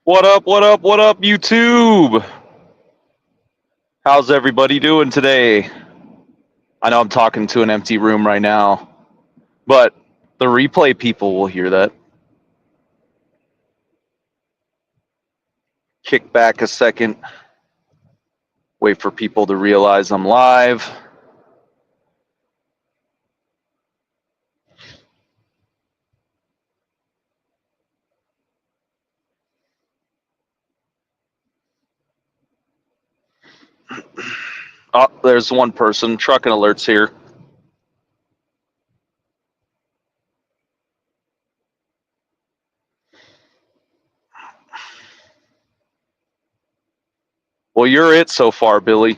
What up, what up, what up, YouTube? How's everybody doing today? I know I'm talking to an empty room right now, but the replay people will hear that. Kick back a second. Wait for people to realize I'm live. Oh, there's one person. Trucking alerts here. Well, you're it so far, Billy.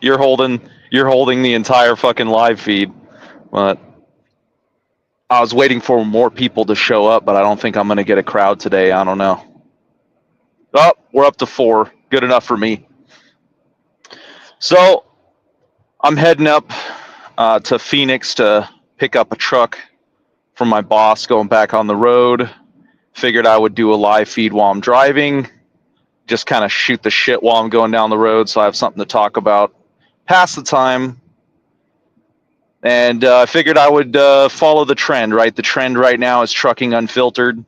you're holding the entire fucking live feed. But I was waiting for more people to show up, but I don't think I'm going to get a crowd today. I don't know. Oh, we're up to 4. Good enough for me. So I'm heading up to Phoenix to pick up a truck from my boss going back on the road. Figured I would do a live feed while I'm driving. Just kind of shoot the shit while I'm going down the road so I have something to talk about. Pass the time. And I figured I would follow the trend, right? The trend right now is trucking unfiltered.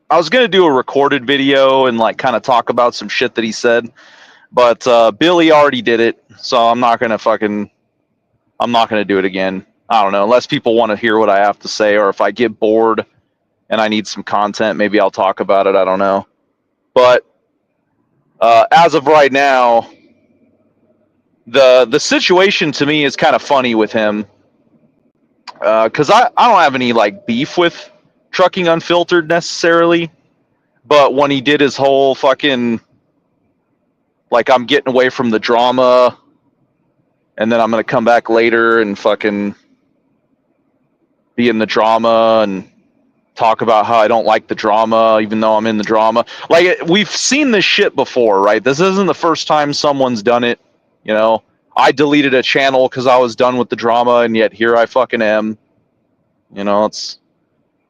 I was going to do a recorded video and like kind of talk about some shit that he said. But Billy already did it, so I'm not gonna do it again. I don't know, unless people want to hear what I have to say, or if I get bored and I need some content, maybe I'll talk about it. I don't know. But as of right now, the situation to me is kind of funny with him, because I don't have any like beef with trucking unfiltered necessarily, but when he did his whole fucking like I'm getting away from the drama and then I'm gonna come back later and fucking be in the drama and talk about how I don't like the drama, even though I'm in the drama. Like, we've seen this shit before, right? This isn't the first time someone's done it. You know, I deleted a channel because I was done with the drama, and yet here I fucking am. You know, it's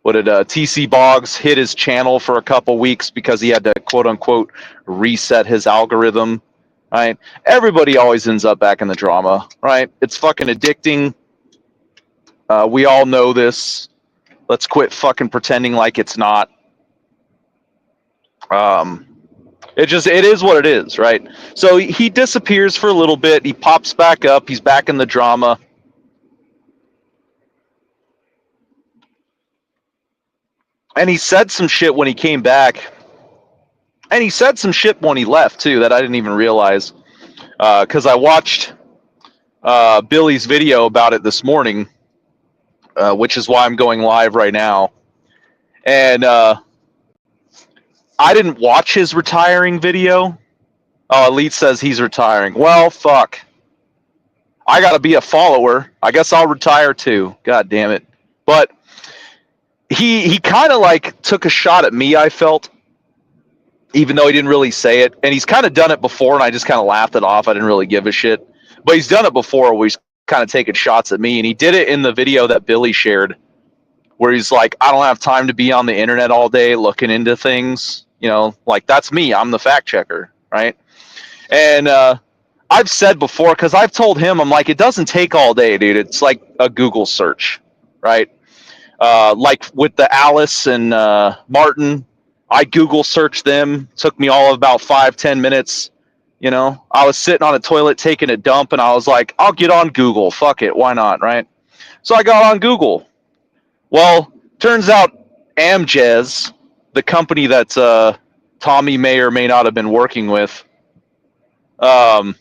what did TC Boggs hit his channel for a couple weeks because he had to quote unquote reset his algorithm. Right? Everybody always ends up back in the drama, right? It's fucking addicting. We all know this. Let's quit fucking pretending like it's not. It is what it is, right? So he disappears for a little bit. He pops back up. He's back in the drama. And he said some shit when he came back. And he said some shit when he left, too, that I didn't even realize. Because I watched Billy's video about it this morning, which is why I'm going live right now. And I didn't watch his retiring video. Oh, Elite says he's retiring. Well, fuck. I gotta be a follower. I guess I'll retire too. God damn it. But he kind of like took a shot at me, I felt, even though he didn't really say it. And he's kind of done it before, and I just kind of laughed it off. I didn't really give a shit. But he's done it before where he's kind of taken shots at me. And he did it in the video that Billy shared, where he's like, I don't have time to be on the internet all day looking into things. You know, like, that's me. I'm the fact checker, right? And I've said before, because I've told him, I'm like, it doesn't take all day, dude. It's like a Google search, right? Like with the Alice and Martin, I Google searched them. Took me all of about 5-10 minutes. You know, I was sitting on a toilet taking a dump, and I was like, I'll get on Google. Fuck it, why not, right? So I got on Google. Well, turns out Amjez, the company that Tommy may or may not have been working with, well,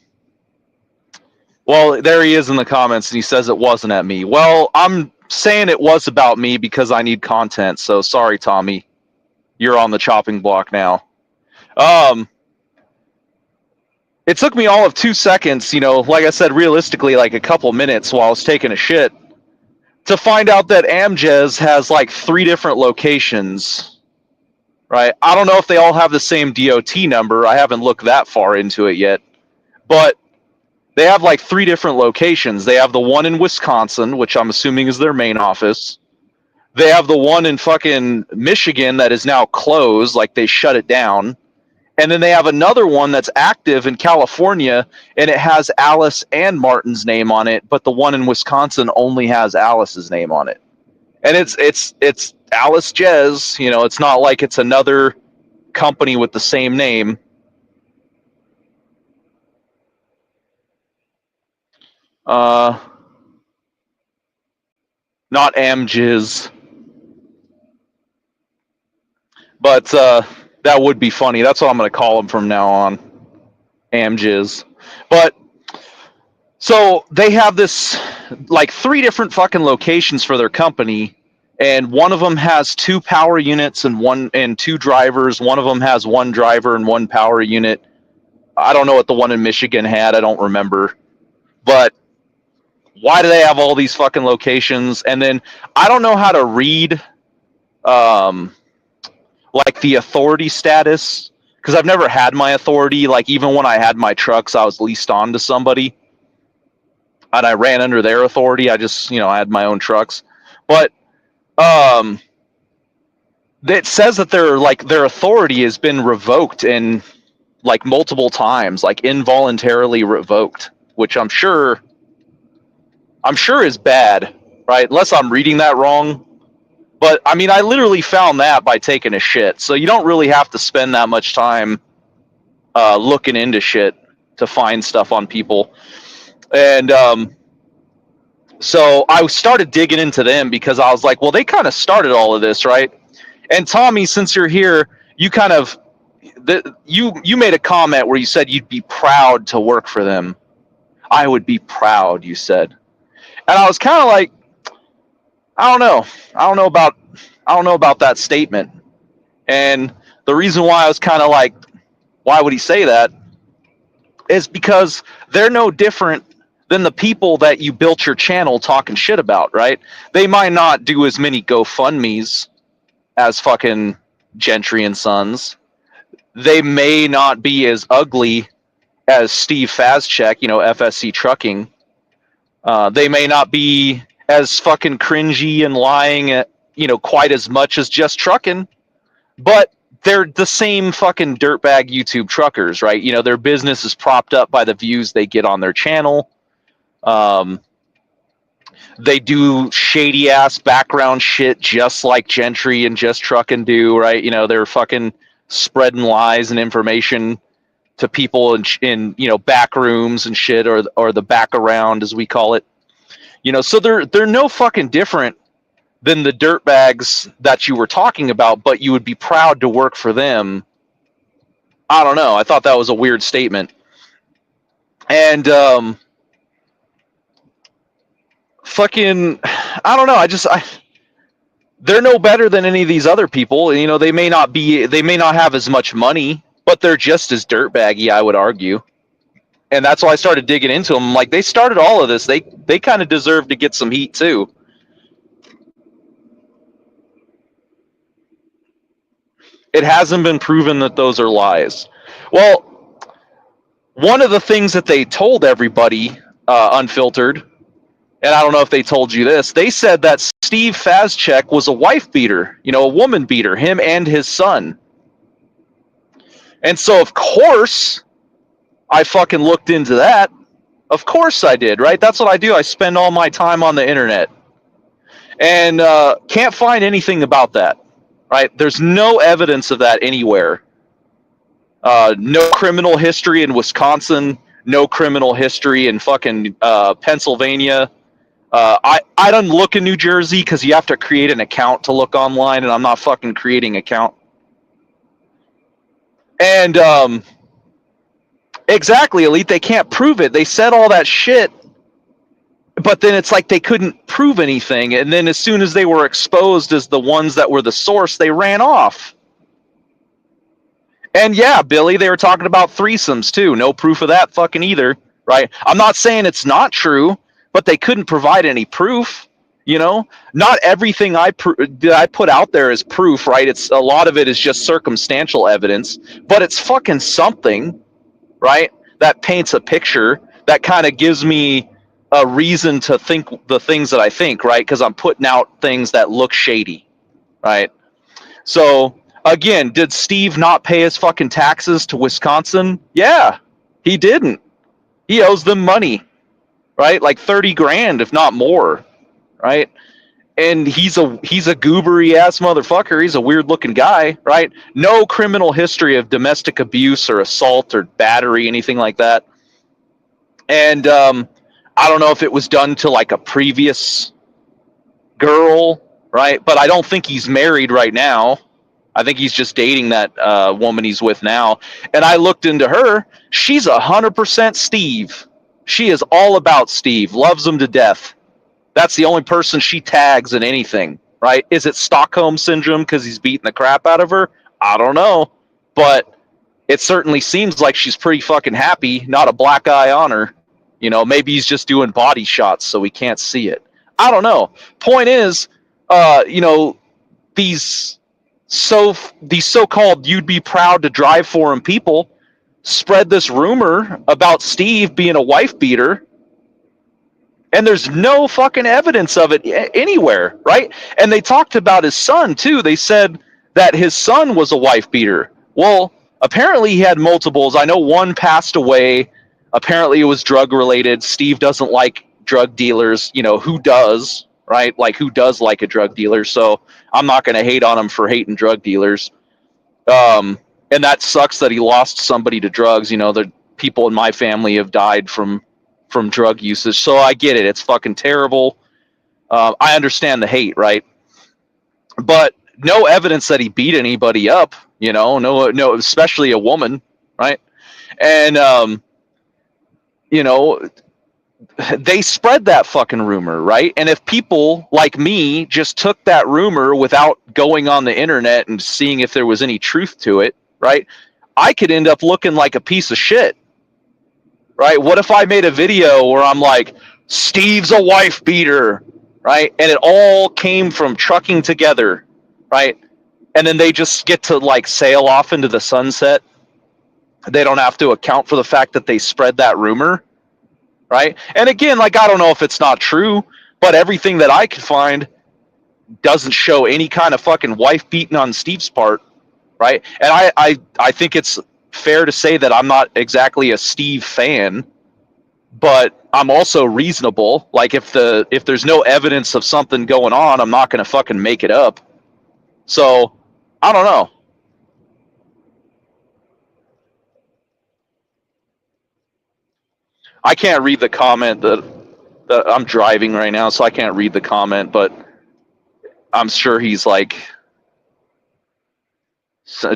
there he is in the comments, and he says it wasn't at me. Well, I'm saying it was about me because I need content, so sorry, Tommy. You're on the chopping block now. It took me all of 2 seconds, you know, like I said, realistically, like a couple minutes while I was taking a shit, to find out that Amjez has like 3 different locations, right? I don't know if they all have the same DOT number. I haven't looked that far into it yet. But they have like 3 different locations. They have the one in Wisconsin, which I'm assuming is their main office. They have the one in fucking Michigan that is now closed, like they shut it down. And then they have another one that's active in California, and it has Alice and Martin's name on it, but the one in Wisconsin only has Alice's name on it. And it's Alice Jez, you know, it's not like it's another company with the same name. Not Amjiz. But that would be funny. That's what I'm going to call him from now on. Amjiz. But so they have this like 3 different fucking locations for their company, and one of them has 2 power units and 2 drivers. One of them has 1 driver and 1 power unit. I don't know what the one in Michigan had. I don't remember. But why do they have all these fucking locations? And then I don't know how to read like the authority status, because I've never had my authority. Like even when I had my trucks, I was leased on to somebody and I ran under their authority. I just, I had my own trucks. But it says that their authority has been revoked and like multiple times, like involuntarily revoked, which I'm sure is bad, right? Unless I'm reading that wrong. But I mean, I literally found that by taking a shit. So you don't really have to spend that much time looking into shit to find stuff on people. And so I started digging into them because I was like, well, they kind of started all of this, right? And Tommy, since you're here, you kind of you made a comment where you said you'd be proud to work for them. I would be proud, you said. And I was kind of like, I don't know about that statement. And the reason why I was kind of like, why would he say that? Is because they're no different than the people that you built your channel talking shit about, right? They might not do as many GoFundMes as fucking Gentry and Sons. They may not be as ugly as Steve Fazcheck, FSC Trucking. They may not be as fucking cringy and lying, quite as much as Just Trucking, but they're the same fucking dirtbag YouTube truckers, right? Their business is propped up by the views they get on their channel. They do shady ass background shit just like Gentry and Just Trucking do, right? They're fucking spreading lies and information to people in back rooms and shit, or the back around as we call it. So they're no fucking different than the dirtbags that you were talking about, but you would be proud to work for them. I don't know. I thought that was a weird statement. And fucking, I don't know. They're no better than any of these other people. They may not have as much money, but they're just as dirtbaggy, I would argue. And that's why I started digging into them. Like, they started all of this. They kind of deserve to get some heat too. It hasn't been proven that those are lies. Well, one of the things that they told everybody, Unfiltered, and I don't know if they told you this, they said that Steve Fazcheck was a wife beater, a woman beater, him and his son. And so, of course, I fucking looked into that. Of course I did, right? That's what I do. I spend all my time on the internet. And can't find anything about that, right? There's no evidence of that anywhere. No criminal history in Wisconsin. No criminal history in fucking Pennsylvania. I don't look in New Jersey because you have to create an account to look online, and I'm not fucking creating an account. And exactly, Elite, they can't prove it. They said all that shit, but then it's like they couldn't prove anything. And then as soon as they were exposed as the ones that were the source, they ran off. And yeah, Billy, they were talking about threesomes too. No proof of that fucking either, right? I'm not saying it's not true, but they couldn't provide any proof. Not everything I put out there is proof, right? It's a lot of it is just circumstantial evidence, but it's fucking something, right? That paints a picture that kind of gives me a reason to think the things that I think, right? Because I'm putting out things that look shady, right? So again, did Steve not pay his fucking taxes to Wisconsin? Yeah, he didn't. He owes them money, right? Like 30 grand, if not more, right? And he's a goobery ass motherfucker. He's a weird looking guy, right? No criminal history of domestic abuse or assault or battery, anything like that. And I don't know if it was done to like a previous girl, right? But I don't think he's married right now. I think he's just dating that woman he's with now. And I looked into her. She's 100% Steve. She is all about Steve. Loves him to death. That's the only person she tags in anything, right? Is it Stockholm syndrome because he's beating the crap out of her? I don't know, but it certainly seems like she's pretty fucking happy. Not a black eye on her. You know, maybe he's just doing body shots so we can't see it. I don't know. Point is, you know, these so-called "you'd be proud to drive for him" people spread this rumor about Steve being a wife beater, and there's no fucking evidence of it anywhere, right? And they talked about his son too. They said that his son was a wife beater. Well, apparently he had multiples. I know one passed away. Apparently it was drug related. Steve doesn't like drug dealers. You know, who does, right? Like, who does like a drug dealer? So I'm not going to hate on him for hating drug dealers. And that sucks that he lost somebody to drugs. You know, the people in my family have died from drug usage. So I get it. It's fucking terrible. I understand the hate, right? But no evidence that he beat anybody up, you know, no, especially a woman, right? And, you know, they spread that fucking rumor, right? And if people like me just took that rumor without going on the internet and seeing if there was any truth to it, right? I could end up looking like a piece of shit, right? What if I made a video where I'm like, Steve's a wife beater, right? And it all came from trucking together, right? And then they just get to like sail off into the sunset. They don't have to account for the fact that they spread that rumor, right? And again, like, I don't know if it's not true, but everything that I could find doesn't show any kind of fucking wife beating on Steve's part, right? And I think it's fair to say that I'm not exactly a Steve fan, but I'm also reasonable. Like, if there's no evidence of something going on, I'm not going to fucking make it up. So I don't know. I can't read the comment that I'm driving right now, so I can't read the comment, but I'm sure he's like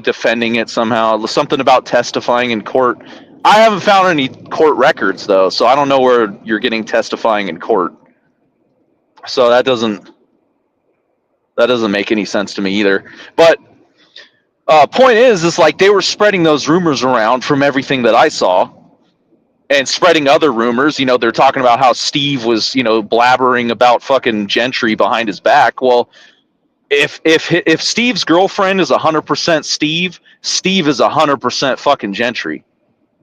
defending it somehow. Something about testifying in court. I haven't found any court records though, so I don't know where you're getting testifying in court. So that doesn't make any sense to me either. But point is like they were spreading those rumors around from everything that I saw, and spreading other rumors. You know, they're talking about how Steve was, you know, blabbering about fucking Gentry behind his back. Well, if Steve's girlfriend is 100% Steve, Steve is 100% fucking Gentry.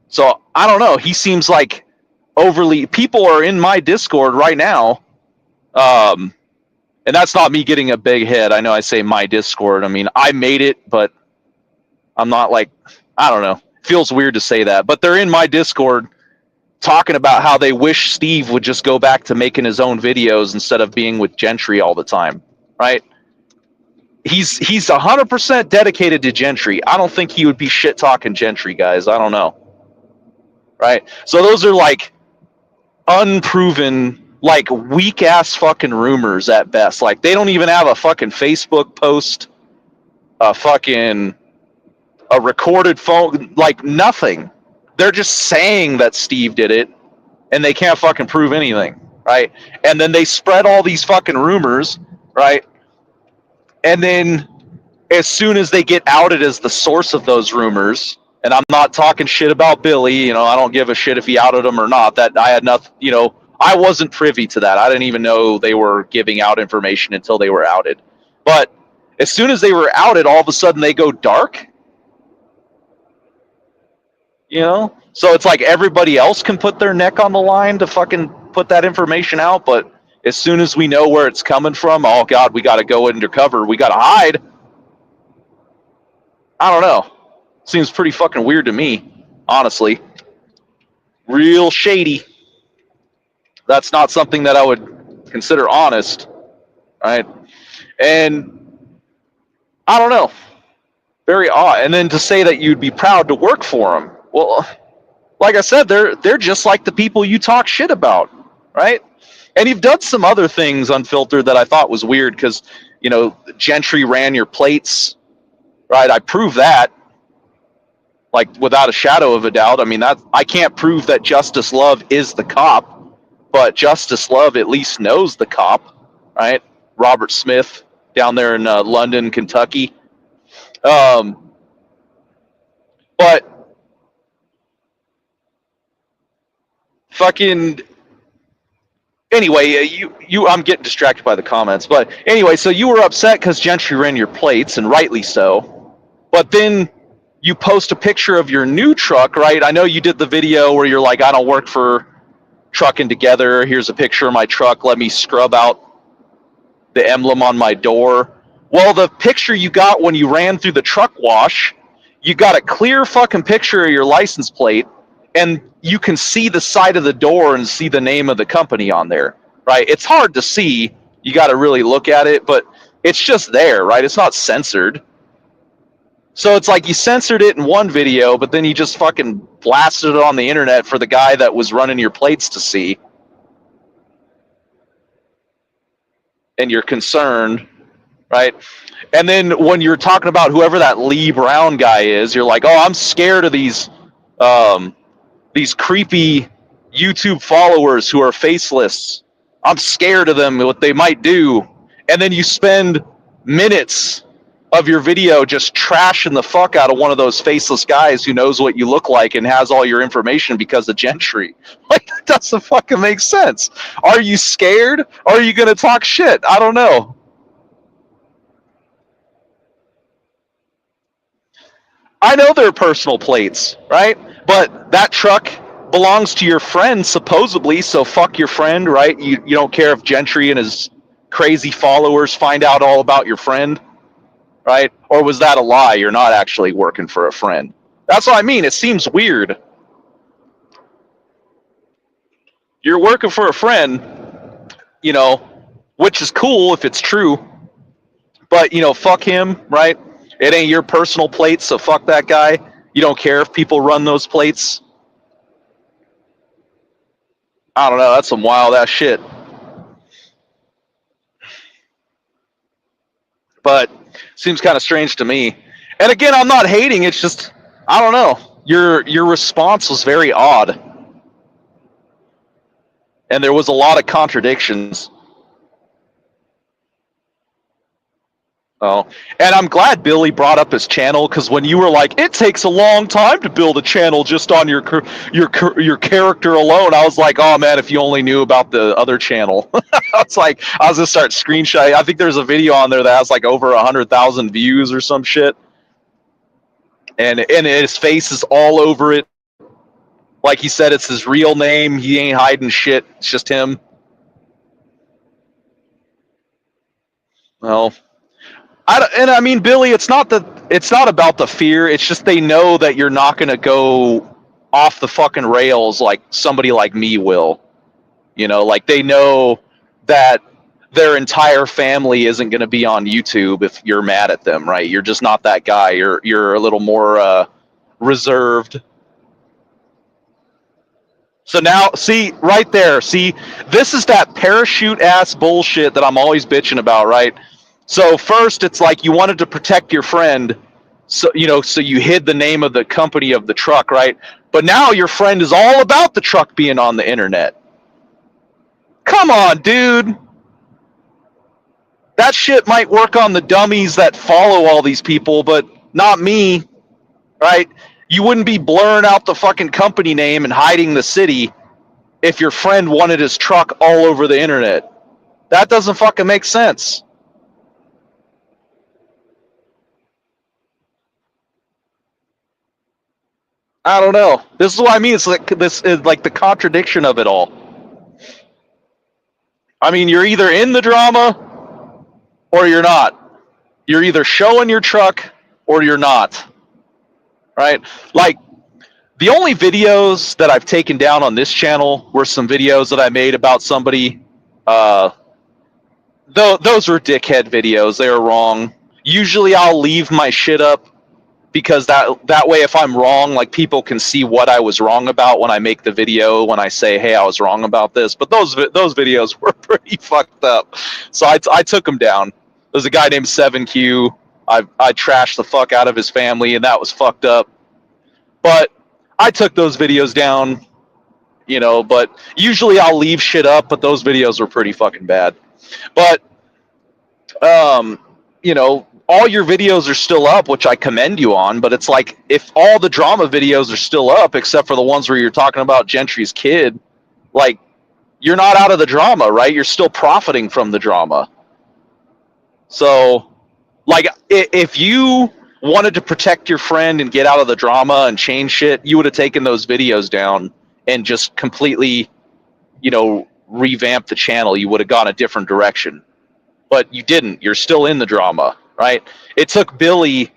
So I don't know. He seems like overly. People are in my Discord right now, and that's not me getting a big head. I know I say my Discord. I mean, I made it, but I'm not like, I don't know. It feels weird to say that, but they're in my Discord talking about how they wish Steve would just go back to making his own videos instead of being with Gentry all the time, right? He's 100% dedicated to Gentry. I don't think he would be shit talking Gentry, guys. I don't know, right? So those are like unproven, like weak ass fucking rumors at best. Like they don't even have a fucking Facebook post, a recorded phone, like nothing. They're just saying that Steve did it, and they can't fucking prove anything, right? And then they spread all these fucking rumors, right? And then as soon as they get outed as the source of those rumors, and I'm not talking shit about Billy, you know, I don't give a shit if he outed him or not. That I had nothing, you know, I wasn't privy to that. I didn't even know they were giving out information until they were outed. But as soon as they were outed, all of a sudden they go dark, you know? So it's like everybody else can put their neck on the line to fucking put that information out, but as soon as we know where it's coming from, oh God, we got to go undercover. We got to hide. I don't know. Seems pretty fucking weird to me, honestly. Real shady. That's not something that I would consider honest, right? And I don't know. Very odd. And then to say that you'd be proud to work for them. Well, like I said, they're just like the people you talk shit about, right? And you've done some other things, Unfiltered, that I thought was weird because, Gentry ran your plates, right? I proved that, like, without a shadow of a doubt. I mean, that I can't prove that Justice Love is the cop, but Justice Love at least knows the cop, right? Robert Smith down there in London, Kentucky. But fucking anyway, I'm getting distracted by the comments, but anyway, so you were upset because Gentry ran your plates, and rightly so. But then you post a picture of your new truck, right? I know you did the video where you're like, I don't work for Trucking Together. Here's a picture of my truck. Let me scrub out the emblem on my door. Well, the picture you got when you ran through the truck wash, you got a clear fucking picture of your license plate, and you can see the side of the door and see the name of the company on there, right? It's hard to see. You got to really look at it, but it's just there, right? It's not censored. So it's like you censored it in one video, but then you just fucking blasted it on the internet for the guy that was running your plates to see. And you're concerned, right? And then when you're talking about whoever that Lee Brown guy is, you're like, oh, I'm scared of these creepy YouTube followers who are faceless. I'm scared of them, what they might do. And then you spend minutes of your video just trashing the fuck out of one of those faceless guys who knows what you look like and has all your information because of Gentry. Like, that doesn't fucking make sense. Are you scared? Or are you going to talk shit? I don't know. I know they're personal plates, right? But that truck belongs to your friend, supposedly, so fuck your friend, right? You don't care if Gentry and his crazy followers find out all about your friend, right? Or was that a lie? You're not actually working for a friend. That's what I mean. It seems weird. You're working for a friend, which is cool if it's true, but, fuck him, right? It ain't your personal plate, so fuck that guy. You don't care if people run those plates. I don't know. That's some wild ass shit. But seems kind of strange to me. And again, I'm not hating. It's just I don't know. Your response was very odd, and there was a lot of contradictions. Oh, and I'm glad Billy brought up his channel because when you were like, it takes a long time to build a channel just on your character alone, I was like, oh man, if you only knew about the other channel. I was gonna start screenshotting. I think there's a video on there that has like over 100,000 views or some shit, and his face is all over it. Like he said, it's his real name. He ain't hiding shit. It's just him. Well. I mean, Billy, it's not about the fear. It's just they know that you're not going to go off the fucking rails like somebody like me will. Like they know that their entire family isn't going to be on YouTube if you're mad at them, right? You're just not that guy. You're a little more reserved. So now, see, right there, see, this is that parachute ass bullshit that I'm always bitching about, right? So first, it's like you wanted to protect your friend, so so you hid the name of the company of the truck, right? But now your friend is all about the truck being on the internet. Come on, dude. That shit might work on the dummies that follow all these people, but not me, right? You wouldn't be blurring out the fucking company name and hiding the city if your friend wanted his truck all over the internet. That doesn't fucking make sense. I don't know. This is what I mean. It's like this is like the contradiction of it all. I mean, you're either in the drama or you're not. You're either showing your truck or you're not, right? Like, the only videos that I've taken down on this channel were some videos that I made about somebody. Uh, those were dickhead videos. They were wrong. Usually, I'll leave my shit up because that way, if I'm wrong, like people can see what I was wrong about when I make the video. When I say, "Hey, I was wrong about this," but those videos were pretty fucked up, so I took them down. There's a guy named 7Q. I trashed the fuck out of his family, and that was fucked up. But I took those videos down, but usually I'll leave shit up, but those videos were pretty fucking bad. But all your videos are still up, which I commend you on, but it's like, if all the drama videos are still up except for the ones where you're talking about Gentry's kid, like, you're not out of the drama, right? You're still profiting from the drama. So, like, if you wanted to protect your friend and get out of the drama and change shit, you would have taken those videos down and just completely, revamp the channel. You would have gone a different direction. But you didn't. You're still in the drama, right? It took Billy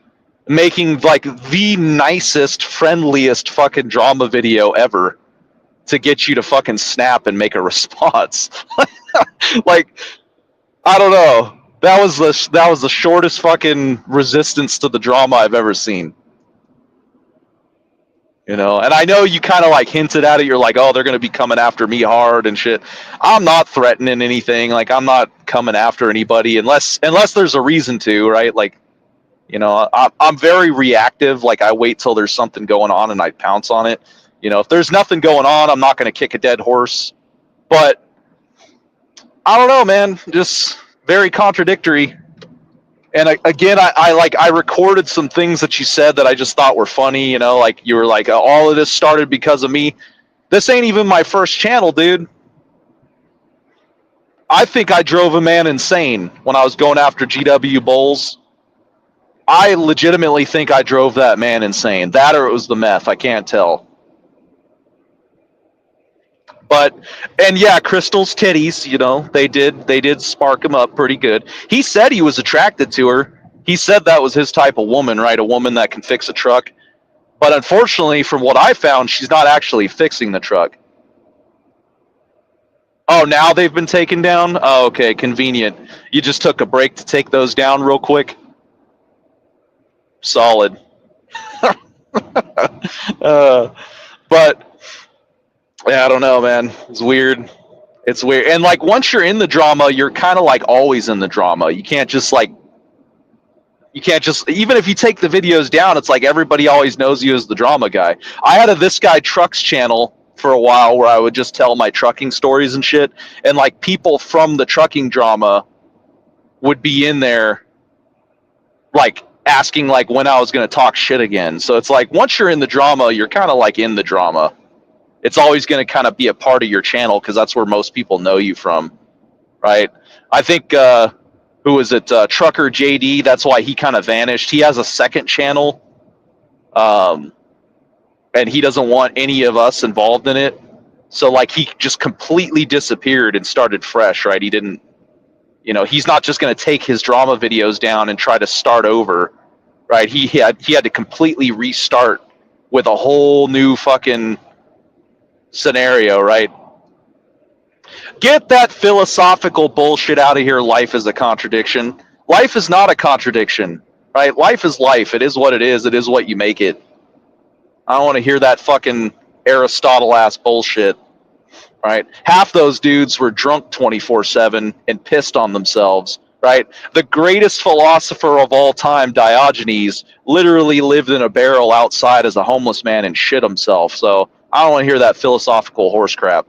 making like the nicest, friendliest fucking drama video ever to get you to fucking snap and make a response. Like, I don't know. That was the shortest fucking resistance to the drama I've ever seen. And I know you kind of like hinted at it. You're like, oh, they're going to be coming after me hard and shit. I'm not threatening anything. Like, I'm not coming after anybody unless there's a reason to, right? Like, I'm very reactive. Like, I wait till there's something going on and I pounce on it. If there's nothing going on, I'm not going to kick a dead horse. But I don't know, man. Just very contradictory. And again, I recorded some things that you said that I just thought were funny. Like, you were like, all of this started because of me. This ain't even my first channel, dude. I think I drove a man insane when I was going after GW Bulls. I legitimately think I drove that man insane. That, or it was the meth. I can't tell. But, and yeah, Crystal's titties, they did spark him up pretty good. He said he was attracted to her. He said that was his type of woman, right? A woman that can fix a truck. But unfortunately, from what I found, she's not actually fixing the truck. Oh, now they've been taken down? Oh, okay, convenient. You just took a break to take those down real quick? Solid. But yeah, I don't know, man. It's weird. It's weird. And like, once you're in the drama, you're kind of like always in the drama. You can't just even if you take the videos down, it's like everybody always knows you as the drama guy. I had a This Guy Trucks channel for a while where I would just tell my trucking stories and shit. And like, people from the trucking drama would be in there, like, asking like when I was going to talk shit again. So it's like, once you're in the drama, you're kind of like in the drama. It's always going to kind of be a part of your channel because that's where most people know you from, right? I think, who is it? Trucker JD, that's why he kind of vanished. He has a second channel, and he doesn't want any of us involved in it. So like, he just completely disappeared and started fresh, right? He didn't, he's not just going to take his drama videos down and try to start over, right? He had to completely restart with a whole new fucking scenario, right? Get that philosophical bullshit out of here. Life is a contradiction. Life is not a contradiction, right? Life is life. It is what it is. It is what you make it. I don't want to hear that fucking Aristotle ass bullshit, right? Half those dudes were drunk 24/7 and pissed on themselves, right? The greatest philosopher of all time, Diogenes, literally lived in a barrel outside as a homeless man and shit himself. So I don't want to hear that philosophical horse crap.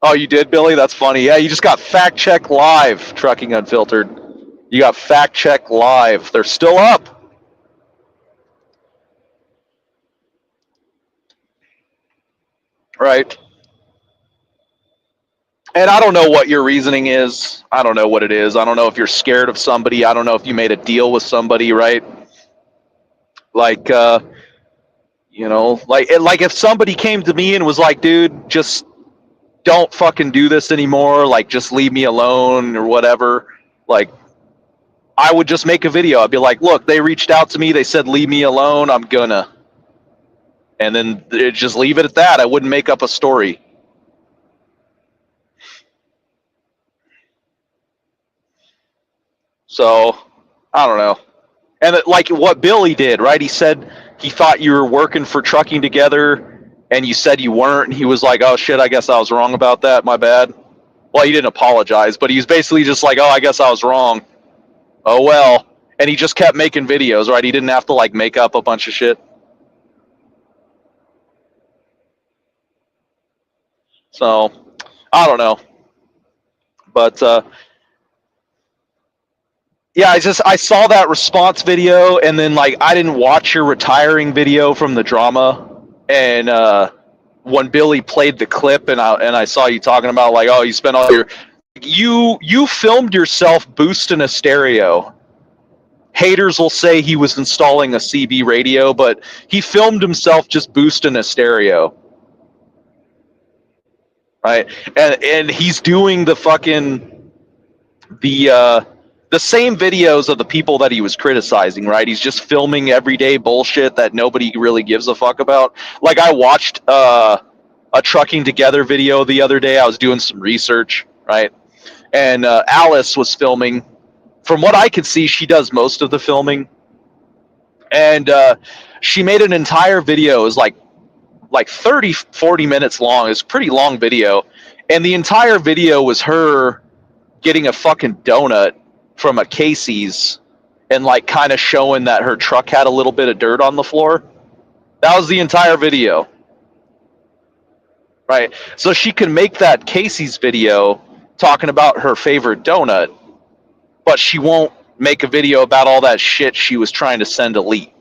Oh, you did, Billy? That's funny. Yeah, you just got fact check live, Trucking Unfiltered. You got fact check live. They're still up. Right. And I don't know what your reasoning is. I don't know what it is. I don't know if you're scared of somebody. I don't know if you made a deal with somebody, right? Like, You know, like if somebody came to me and was like, dude, just don't fucking do this anymore, like just leave me alone or whatever, like I would just make a video. I'd be like, look, they reached out to me, they said leave me alone, I'm gonna, and then just leave it at that. I wouldn't make up a story. So I don't know. And like what Billy did, right? He said he thought you were working for Trucking Together, and you said you weren't. And he was like, "Oh shit, I guess I was wrong about that. My bad." Well, he didn't apologize, but he was basically just like, "Oh, I guess I was wrong. Oh well." And he just kept making videos, right? He didn't have to like make up a bunch of shit. So I don't know, but yeah, I saw that response video, and then like I didn't watch your retiring video from the drama, and when Billy played the clip, and I saw you talking about like, oh, you spent all your you filmed yourself boosting a stereo. Haters will say he was installing a CB radio, but he filmed himself just boosting a stereo, right? And he's doing the fucking the same videos of the people that he was criticizing, right? He's just filming everyday bullshit that nobody really gives a fuck about. Like I watched a Trucking Together video the other day. I was doing some research, right? And Alice was filming. From what I could see, she does most of the filming, and she made an entire video. It was like 30, 40 minutes long. It's a pretty long video, and the entire video was her getting a fucking donut from a Casey's and like kind of showing that her truck had a little bit of dirt on the floor. That was the entire video, right? So she can make that Casey's video talking about her favorite donut, but she won't make a video about all that shit she was trying to send Elite.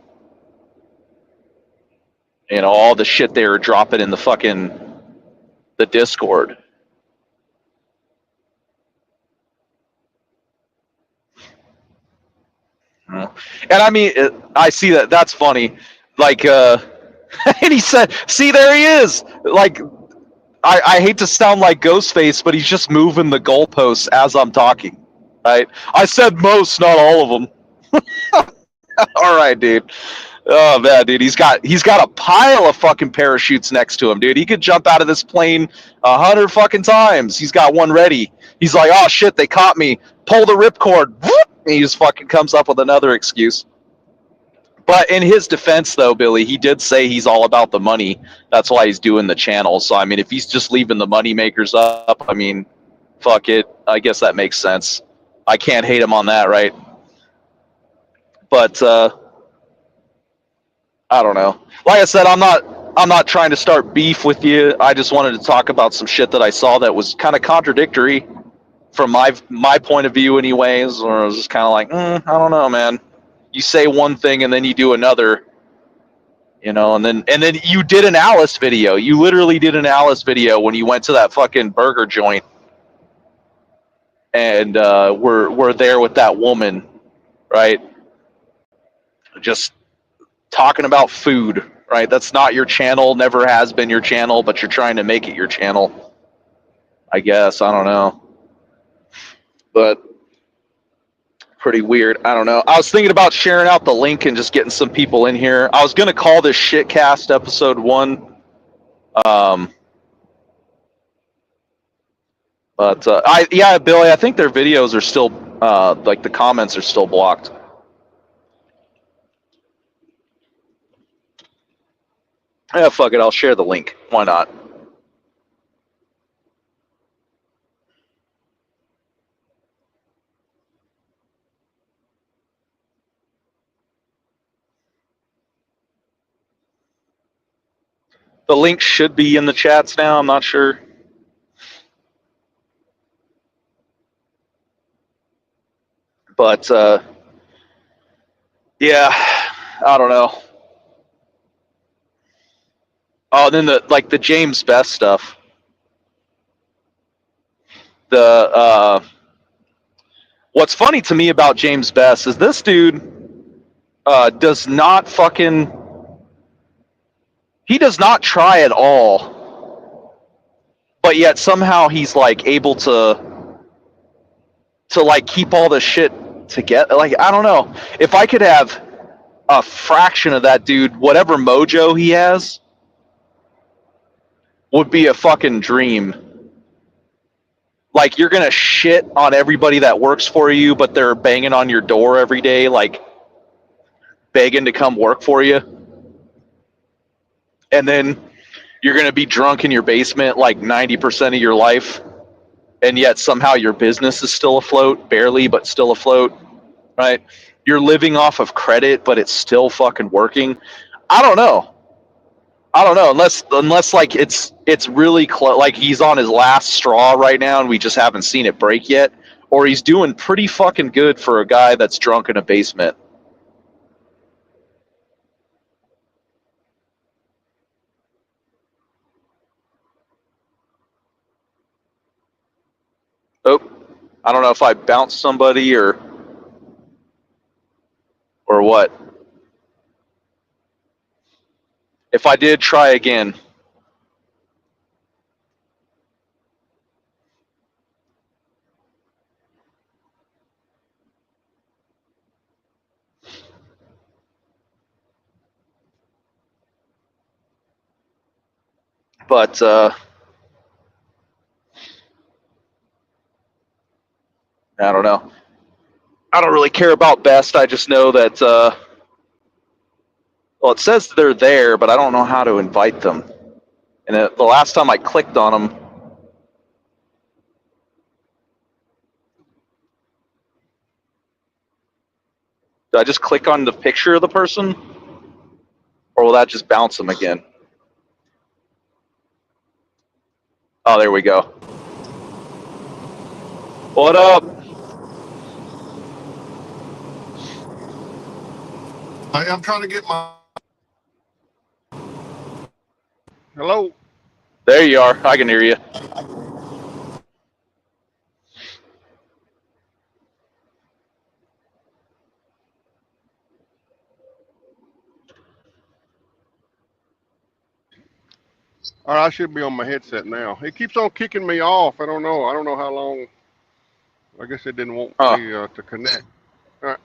You know, all the shit they were dropping in the fucking the Discord. And I mean, I see that. That's funny. Like, and he said, "See, there he is." Like, I hate to sound like Ghostface, but he's just moving the goalposts as I'm talking. Right? I said most, not all of them. All right, dude. Oh man, dude, he's got a pile of fucking parachutes next to him, dude. He could jump out of this plane 100 fucking times. He's got one ready. He's like, oh shit, they caught me. Pull the ripcord. Whoop! And he just fucking comes up with another excuse. But in his defense, though, Billy, he did say he's all about the money. That's why he's doing the channel. So I mean, if he's just leaving the money makers up, I mean, fuck it. I guess that makes sense. I can't hate him on that, right? But I don't know. Like I said, I'm not trying to start beef with you. I just wanted to talk about some shit that I saw that was kind of contradictory from my point of view, anyways. Or I was just kind of like, I don't know, man. You say one thing and then you do another, you know. And then you did an Alice video. You literally did an Alice video when you went to that fucking burger joint, and we're there with that woman, right? Just talking about food, right? That's not your channel, never has been your channel, but you're trying to make it your channel. I guess, I don't know. But pretty weird. I don't know. I was thinking about sharing out the link and just getting some people in here. I was going to call this Shitcast episode 1. But yeah, Billy, I think their videos are still like the comments are still blocked. Yeah, fuck it, I'll share the link. Why not? The link should be in the chats now. I'm not sure. But yeah, I don't know. Oh, and then the James Best stuff. The what's funny to me about James Best is this dude does not fucking He does not try at all, but yet somehow he's like able to like keep all this shit together. Like, I don't know. If I could have a fraction of that dude, whatever mojo he has, would be a fucking dream. Like, you're gonna shit on everybody that works for you, but they're banging on your door every day, like begging to come work for you. And then you're gonna be drunk in your basement like 90% of your life, and yet somehow your business is still afloat, barely, but still afloat, right? You're living off of credit, but it's still fucking working. I don't know. Unless like it's really close, like he's on his last straw right now and we just haven't seen it break yet, or he's doing pretty fucking good for a guy that's drunk in a basement. Oh, I don't know if I bounced somebody or what. If I did, try again. But I don't know. I don't really care about best. I just know that well, it says they're there, but I don't know how to invite them. And the last time I clicked on them, do I just click on the picture of the person, or will that just bounce them again? Oh, there we go. What up? I'm trying to get my. Hello. There you are. I can hear you. All right, I should be on my headset now. It keeps on kicking me off. I don't know. I don't know how long. I guess it didn't want me to connect. All right.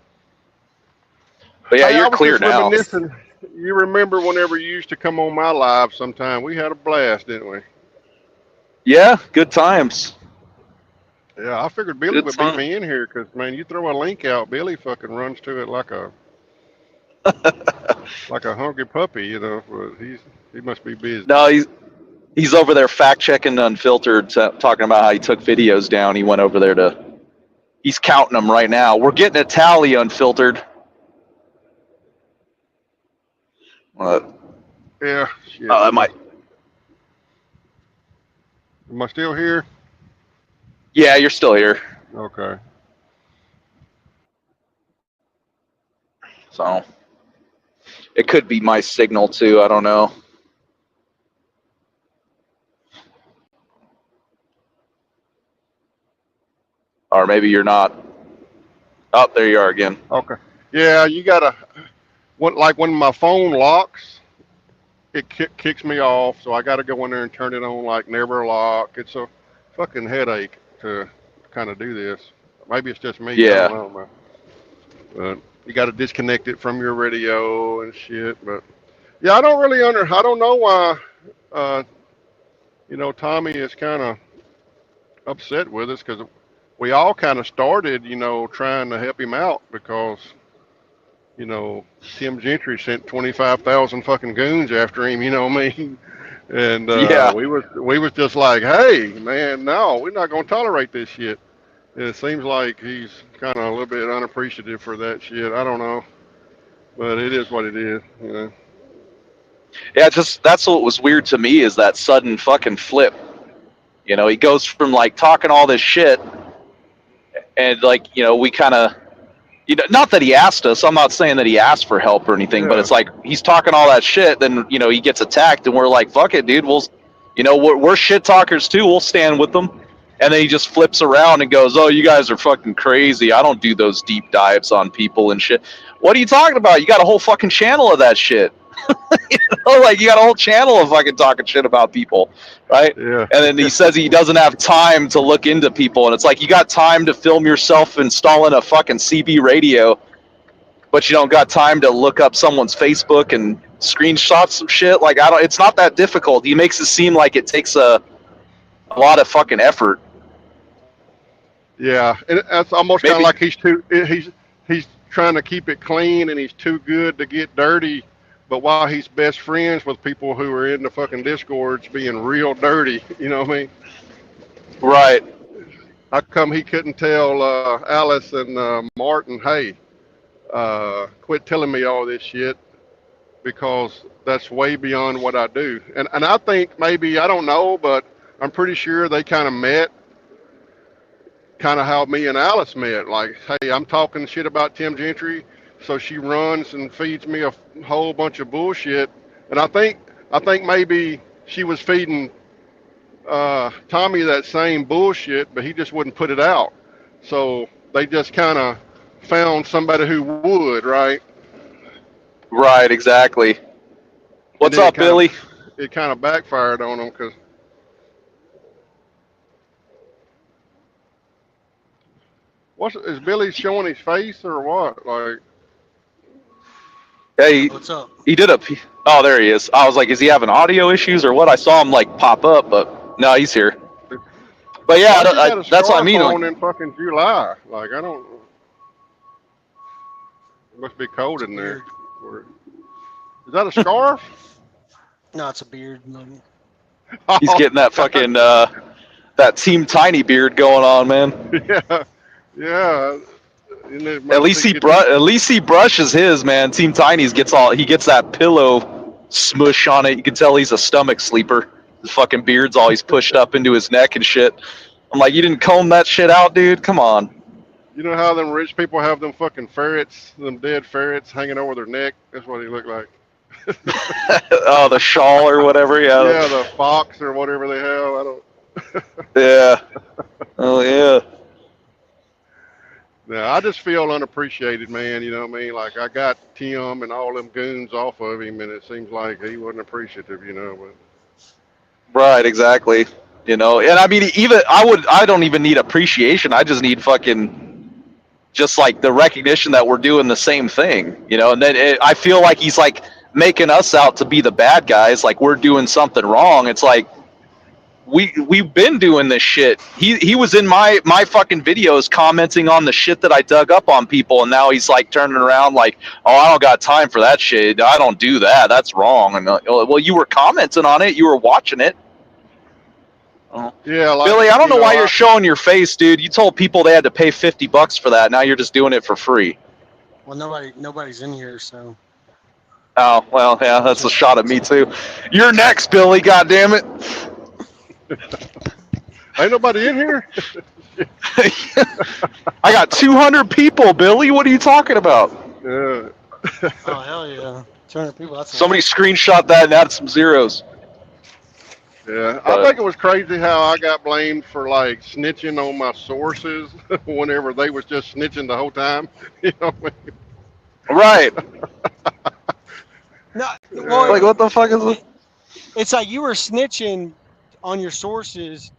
But yeah, Hey, you're I was clear just now. reminiscing. You remember whenever you used to come on my live sometime? We had a blast, didn't we? Yeah, good times. Yeah, I figured Billy Good would beat time. me in here because, man, you throw a link out, Billy fucking runs to it like a hungry puppy, you know. But he must be busy. No, he's over there fact checking Unfiltered, talking about how he took videos down. He went over there to. He's counting them right now. We're getting a tally, Unfiltered. Yeah, shit. That might. Am I still here? Yeah, you're still here. Okay. So it could be my signal too. I don't know. Or maybe you're not. Oh, there you are again. Okay. Yeah, you gotta. Like when my phone locks, it kicks me off, so I got to go in there and turn it on like never lock. It's a fucking headache to kind of do this. Maybe it's just me. I Yeah. don't know. But you got to disconnect it from your radio and shit. But yeah, I don't really I don't know why. Uh, Tommy is kind of upset with us because we all kind of started, trying to help him out because Tim Gentry sent 25,000 fucking goons after him. You know what I mean? And Yeah. we was just like, hey man, no, we're not gonna tolerate this shit. And it seems like he's kind of a little bit unappreciative for that shit. I don't know, but it is what it is. Yeah, just that's what was weird to me is that sudden fucking flip. He goes from like talking all this shit and like, we kind of not that he asked us. I'm not saying that he asked for help or anything, but Yeah, it's like he's talking all that shit. Then he gets attacked, and we're like, "Fuck it, dude. We'll, we're shit talkers too. We'll stand with them." And then he just flips around and goes, "Oh, you guys are fucking crazy. I don't do those deep dives on people and shit." What are you talking about? You got a whole fucking channel of that shit. Like you got a whole channel of fucking talking shit about people, right? Yeah. And then he says he doesn't have time to look into people, and it's like you got time to film yourself installing a fucking CB radio, but you don't got time to look up someone's Facebook and screenshot some shit. Like I don't. It's not that difficult. He makes it seem like it takes a lot of fucking effort. Yeah, and that's almost kind of Maybe like he's trying to keep it clean, and he's too good to get dirty. But while he's best friends with people who are in the fucking discords being real dirty, you know what I mean? right. How come he couldn't tell Alice and Martin, hey, quit telling me all this shit because that's way beyond what I do. And I think maybe I don't know, but I'm pretty sure they kind of met kind of how me and Alice met. Like, hey, I'm talking shit about Tim Gentry, so she runs and feeds me a whole bunch of bullshit. And I think maybe she was feeding Tommy that same bullshit, but he just wouldn't put it out. So they just kind of found somebody who would, right? Right. Exactly. And What's then up, Billy? it kind of backfired on them because is Billy showing his face or what? Like, Hey, What's up? he did a. Oh, there he is. I was like, is he having audio issues or what? I saw him like pop up, but no, he's here. But yeah, why does he got a that's what I scarf mean. on Like, in fucking July? Like, I don't. It must be cold It's a in there. beard. Is that a scarf? No, it's a beard. he's getting that fucking that Team Tiny beard going on, man. Yeah, yeah. And it At must least be he getting- at least he brushes his, man. Team Tiny's he gets that pillow smush on it. You can tell he's a stomach sleeper. His fucking beard's always pushed up into his neck and shit. I'm like, you didn't comb that shit out, dude? Come on. You know how them rich people have them fucking ferrets, them dead ferrets hanging over their neck? That's what he looked like. Oh, the shawl or whatever. Yeah. Yeah, the fox or whatever they have. I don't. Yeah. Oh yeah. Yeah, I just feel unappreciated, man. You know what I mean? Like I got Tim and all them goons off of him, and it seems like he wasn't appreciative, you know. But Right. Exactly. You know, and I mean, even I don't even need appreciation. I just need fucking just like the recognition that we're doing the same thing. You know, and then I feel like he's like making us out to be the bad guys, like we're doing something wrong. It's like we've been doing this shit. He was in my fucking videos commenting on the shit that I dug up on people, and now he's like turning around like, oh, I don't got time for that shit. I don't do that. That's wrong. And well, you were commenting on it. You were watching it. Oh. yeah, like Billy, I don't know why you're showing your face, dude. You told people they had to pay $50 for that. Now you're just doing it for free. Well, nobody's in here, so. Oh well, yeah, that's a shot at me too. You're next, Billy. God damn it. Ain't nobody in here. I got 200 people, Billy. What are you talking about? Yeah. Oh hell yeah, 200 people. That's Somebody screenshot that and add some zeros. Yeah, I think it was crazy how I got blamed for like snitching on my sources whenever they was just snitching the whole time. You know what I mean? Right. No, well, Like, what the fuck is this? it's like you were snitching on your sources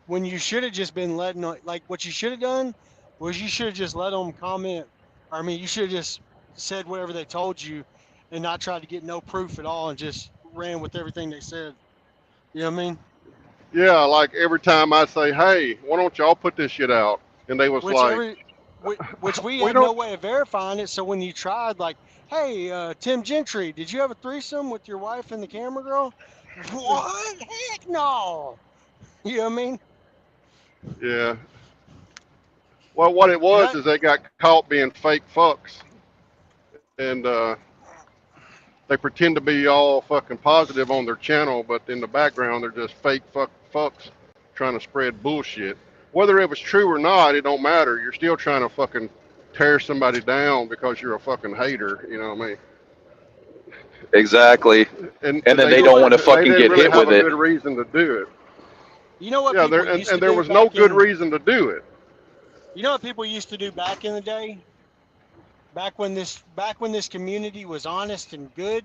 when you should have just been letting. Like what you should have done was you should have just let them comment. I mean, you should have just said whatever they told you, and not tried to get no proof at all, and just ran with everything they said. You know what I mean? Yeah, like every time I say, "Hey, why don't y'all put this shit out?" and they was Which we We had no don't- way of verifying it. So when you tried, like, hey, Tim Gentry, did you have a threesome with your wife and the camera girl? What? Heck no. You know what I mean? Yeah. Well, what it was is they got caught being fake fucks, and they pretend to be all fucking positive on their channel, but in the background they're just fake fucks trying to spread bullshit. Whether it was true or not, it don't matter. You're still trying to fucking tear somebody down because you're a fucking hater. You know what I mean? Exactly. And then they don't want to they fucking didn't get really hit have with a it. good reason to do it. You know what? Yeah, people there, used to and there do was no back good in- reason to do it. You know what people used to do back in the day? Back when this community was honest and good,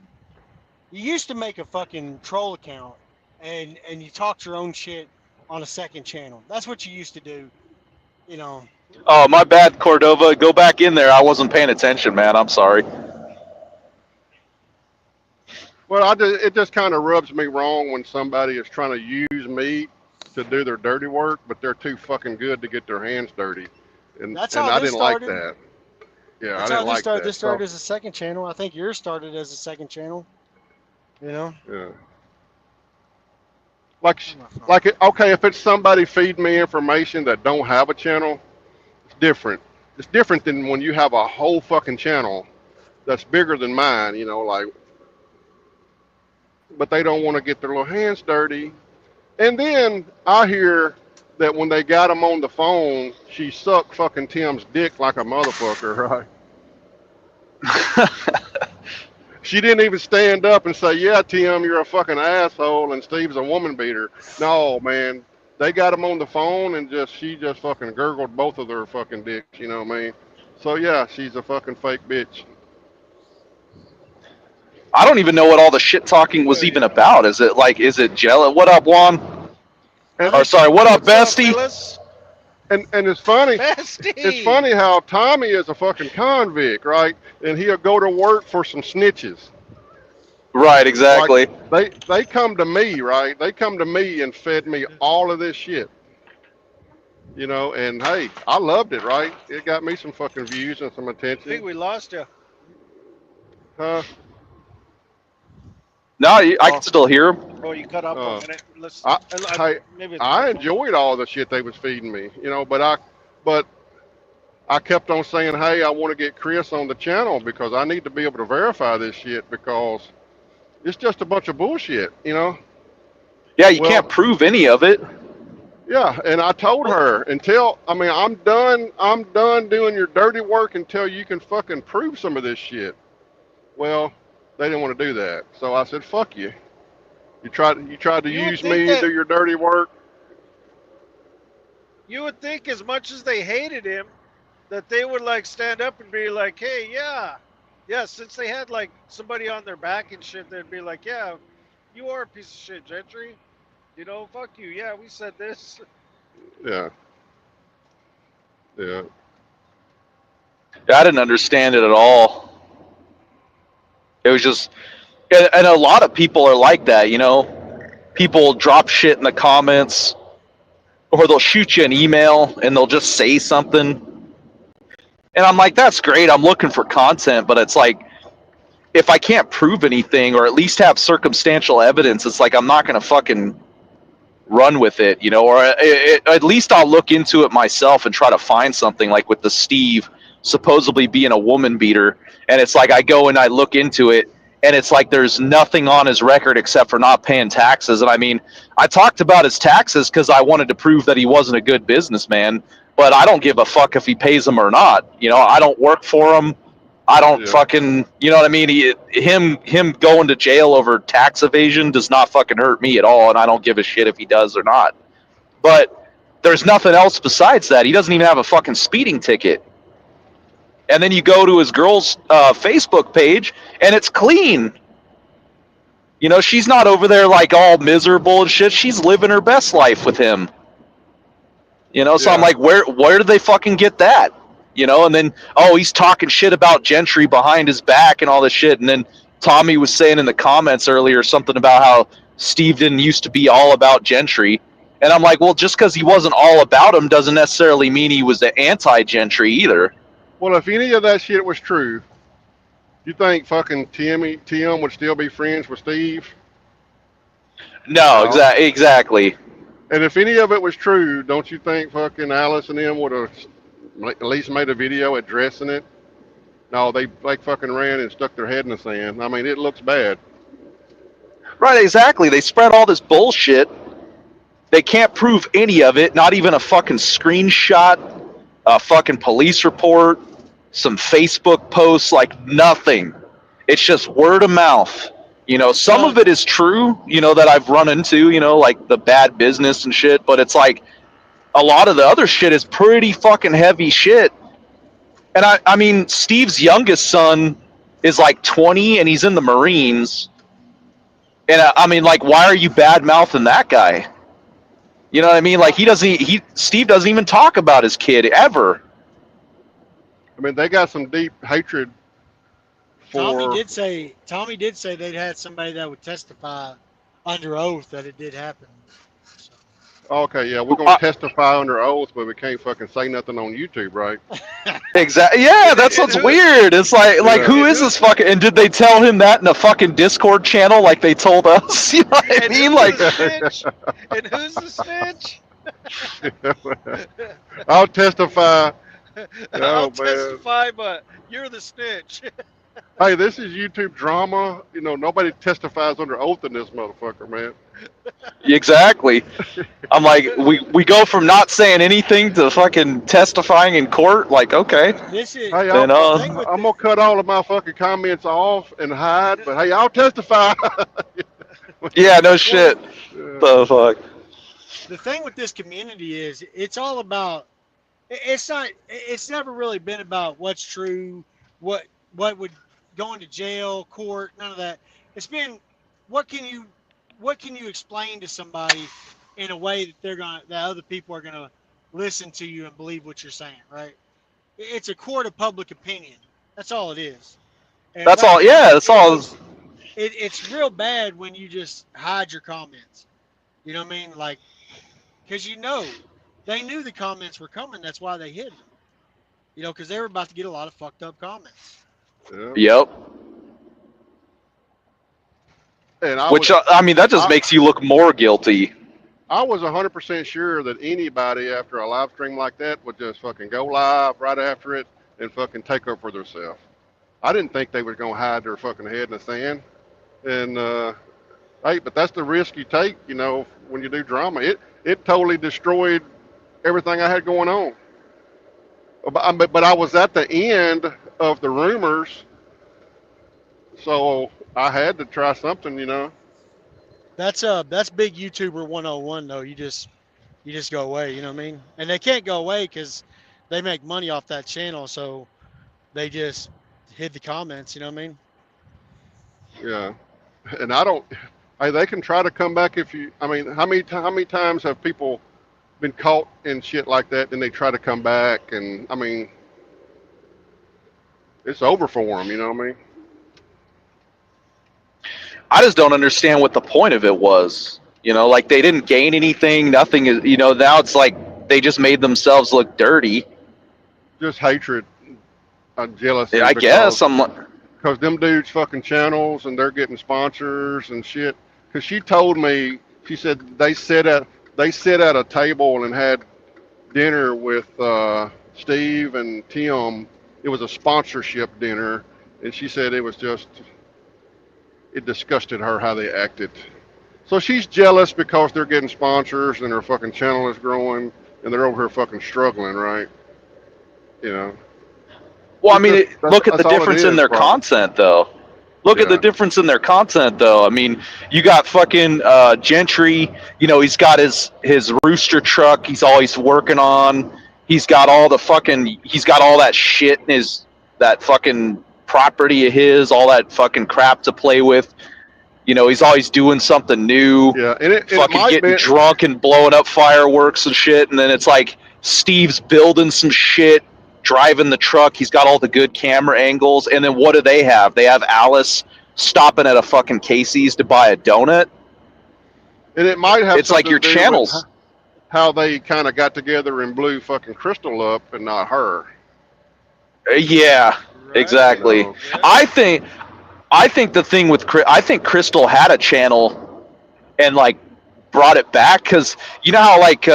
You used to make a fucking troll account and you talked your own shit on a second channel. That's what you used to do. You know, Oh, my bad, Cordova. Go back in there. I wasn't paying attention, man. I'm sorry. Well, it just kind of rubs me wrong when somebody is trying to use me to do their dirty work, but they're too fucking good to get their hands dirty, and that's and how I this didn't like started. that. Yeah, I That's how didn't this like started. that. This started So as a second channel. I think yours started as a second channel. You know, yeah, like where's my phone? okay, if it's somebody feeding me information that don't have a channel, it's different. It's different than when you have a whole fucking channel that's bigger than mine. Like, but they don't want to get their little hands dirty. And then I hear that when they got him on the phone, she sucked fucking Tim's dick like a motherfucker, right? She didn't even stand up and say, "Yeah, Tim, you're a fucking asshole," and Steve's a woman beater. No, man, they got him on the phone and she just fucking gurgled both of their fucking dicks. You know what I mean? So yeah, she's a fucking fake bitch. I don't even know what all the shit talking was even about. Is it jealous? What up, Juan? I Or think sorry, what up, What's up, Bestie? fellas? And it's funny. Bestie. It's funny how Tommy is a fucking convict, right? And he'll go to work for some snitches. Right, Like exactly. they come to me, right? They come to me and fed me all of this shit. And hey, I loved it, right? It got me some fucking views and some I think attention. we lost you. Uh, No, I can oh, still hear him. Oh, you cut out for a uh, minute. Let's. I, hey, Maybe it's my I phone. enjoyed all the shit they was feeding me, but I kept on saying, hey, I want to get Chris on the channel because I need to be able to verify this shit because it's just a bunch of bullshit. Yeah, you can't Well, prove any of it. yeah, and I told well, her I'm done doing your dirty work until you can fucking prove some of this shit. Well, they didn't want to do that. So I said, fuck you. You tried to You would use think me to that do your dirty work. as much as they hated him, that they would like stand up and be like, "Hey, yeah, yeah." Since they had like somebody on their back and shit, they'd be like, "Yeah, you are a piece of shit, Gentry. Fuck you. Yeah, we said this." Yeah, yeah, I didn't understand it at all. It was just, and a lot of people are like that, People drop shit in the comments, or they'll shoot you an email and they'll just say something. And I'm like, that's great. I'm looking for content, but it's like, if I can't prove anything or at least have circumstantial evidence, it's like I'm not going to fucking run with it, or at least I'll look into it myself and try to find something, like with the Steve supposedly being a woman beater. And it's like I go and I look into it, and it's like there's nothing on his record except for not paying taxes. And I mean, I talked about his taxes because I wanted to prove that he wasn't a good businessman, but I don't give a fuck if he pays them or not. I don't work for him. I don't yeah. fucking, you know what I mean? Him going to jail over tax evasion does not fucking hurt me at all, and I don't give a shit if he does or not. But there's nothing else besides that. He doesn't even have a fucking speeding ticket. And then you go to his girl's Facebook page, and it's clean. She's not over there like all miserable and shit. She's living her best life with him. So I'm Yeah. like, where did they fucking get that? And then, he's talking shit about Gentry behind his back and all this shit. And then Tommy was saying in the comments earlier something about how Steve didn't used to be all about Gentry. And I'm like, well, just because he wasn't all about him doesn't necessarily mean he was the anti-Gentry either. Well, if any of that shit was true, you think fucking Tim would still be friends with Steve? No, No. exactly. And if any of it was true, don't you think fucking Alice and them would have at least made a video addressing it? No, they like fucking ran and stuck their head in the sand. I mean, it looks bad. Right, exactly. They spread all this bullshit. They can't prove any of it, not even a fucking screenshot, a fucking police report, some Facebook posts, like nothing. It's just word of mouth. Some well, of it is true, that I've run into, like the bad business and shit, but it's like a lot of the other shit is pretty fucking heavy shit. And I mean, Steve's youngest son is like 20 and he's in the Marines. And I mean, like, why are you bad mouthing that guy? You know what I mean? Like, Steve doesn't even talk about his kid ever. I mean, they got some deep hatred Tommy for. did say they'd had somebody that would testify under oath that it did happen. So. Okay, yeah, we're gonna testify under oath, but we can't fucking say nothing on YouTube, right? Exactly. Yeah, that's And what's who, weird. It's like Yeah. who and is this who's fucking? And did they tell him that in a fucking Discord channel like they told us? You know what I and mean? who's the Like, snitch? And who's the snitch? I'll testify. I'll Oh man. testify, but you're the snitch. Hey, this is YouTube drama. You know, nobody testifies under oath in this motherfucker, man. exactly. I'm like, we go from not saying anything to fucking testifying in court. Like, okay, This is Hey, then the thing with I'm gonna cut all of my fucking comments off and hide, but hey, I'll testify. yeah, no well, shit. Yeah. The fuck. the thing with this community is it's all about it's not it's never really been about what's true, what would going to jail, court, none of that. It's been what can you what can you explain to somebody in a way that that other people are gonna listen to you and believe what you're saying, right? It's a court of public opinion. That's all it is. And That's like all. Yeah, that's all. it's real bad when you just hide your comments. You know what I mean? Like, because they knew the comments were coming. That's why they hid them. You know, because they were about to get a lot of fucked up comments. Yeah. Yep. And Which I mean, that just I, makes you look more guilty. I was 100% sure that anybody after a live stream like that would just fucking go live right after it and fucking take up for themselves. I didn't think they were gonna hide their fucking head in the sand. And hey, but that's the risk you take, you know, when you do drama. It totally destroyed everything I had going on. But I was at the end of the rumors, so I had to try something, you know. That's big YouTuber 101 though. You just go away. You know what I mean? And they can't go away because they make money off that channel. So they just hid the comments. You know what I mean? Yeah, and I don't. Hey, they can try to come back if you. I mean, how many times have people been caught in shit like that, and they try to come back? And I mean, it's over for them. You know what I mean? I just don't understand what the point of it was. You know, like they didn't gain anything. Nothing is. You know, now it's like they just made themselves look dirty. Just hatred, jealousy. I guess I'm. Because them dudes fucking channels and they're getting sponsors and shit. Because she told me, she said they sit at a table and had dinner with Steve and Tim. It was a sponsorship dinner, and she said it disgusted her how they acted. So she's jealous because they're getting sponsors and their fucking channel is growing, and they're over here fucking struggling, right? You know. Well, I mean, look at That's the all it difference in is, their bro. content, though. Look at the Yeah. difference in their content, though. I mean, you got fucking Gentry. You know, he's got his rooster truck. He's always working on. He's got all the fucking. He's got all that shit in his that fucking property of his. All that fucking crap to play with. You know, he's always doing something new. Yeah, and it Fucking might getting be. drunk and blowing up fireworks and shit. And then it's like Steve's building some shit, driving the truck. He's got all the good camera angles. And then what do they have? They have Alice stopping at a fucking Casey's to buy a donut. And it might have It's like something your to do with channels. how they kind of got together and blew fucking Crystal up and not her. Yeah, Right. exactly. So, Yeah. I think the thing with I think Crystal had a channel and like brought it back because you know how like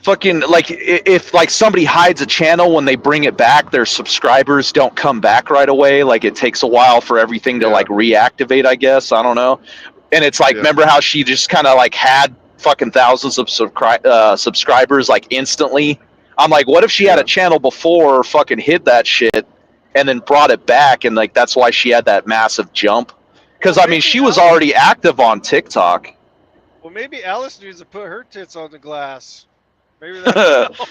fucking like if like somebody hides a channel, when they bring it back their subscribers don't come back right away. Like it takes a while for everything to Yeah. like reactivate, I guess. I don't know. And it's like, Yeah. remember how she just kind of like had fucking thousands of subscribers like instantly? I'm like, what if she had Yeah. a channel before, fucking hid that shit and then brought it back, and like that's why she had that massive jump? Because Well, I mean, maybe she was Alice- already active on TikTok. Well, maybe Alice needs to put her tits on the glass. Maybe that'll help.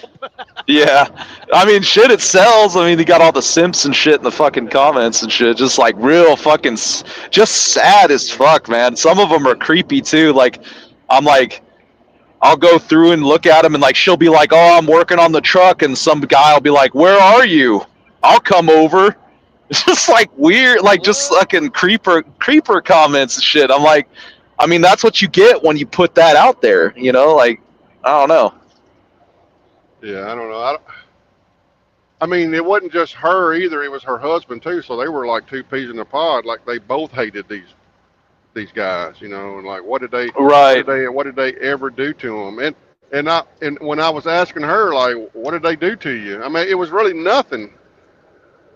Yeah, I mean, shit, it sells. I mean, you got all the simps and shit in the fucking comments and shit, just like real fucking, just sad as fuck, man. Some of them are creepy too. Like, I'm like, I'll go through and look at them, and like, she'll be like, "Oh, I'm working on the truck," and some guy will be like, "Where are you? I'll come over." It's just like weird, like just What? fucking creeper comments and shit. I'm like, I mean, that's what you get when you put that out there, you know? Like, I don't know. Yeah, I don't know. I mean, it wasn't just her either. It was her husband too. So they were like two peas in a pod. Like they both hated these guys, you know. And like, Right. what did they ever do to them? And when I was asking her, like, what did they do to you? I mean, it was really nothing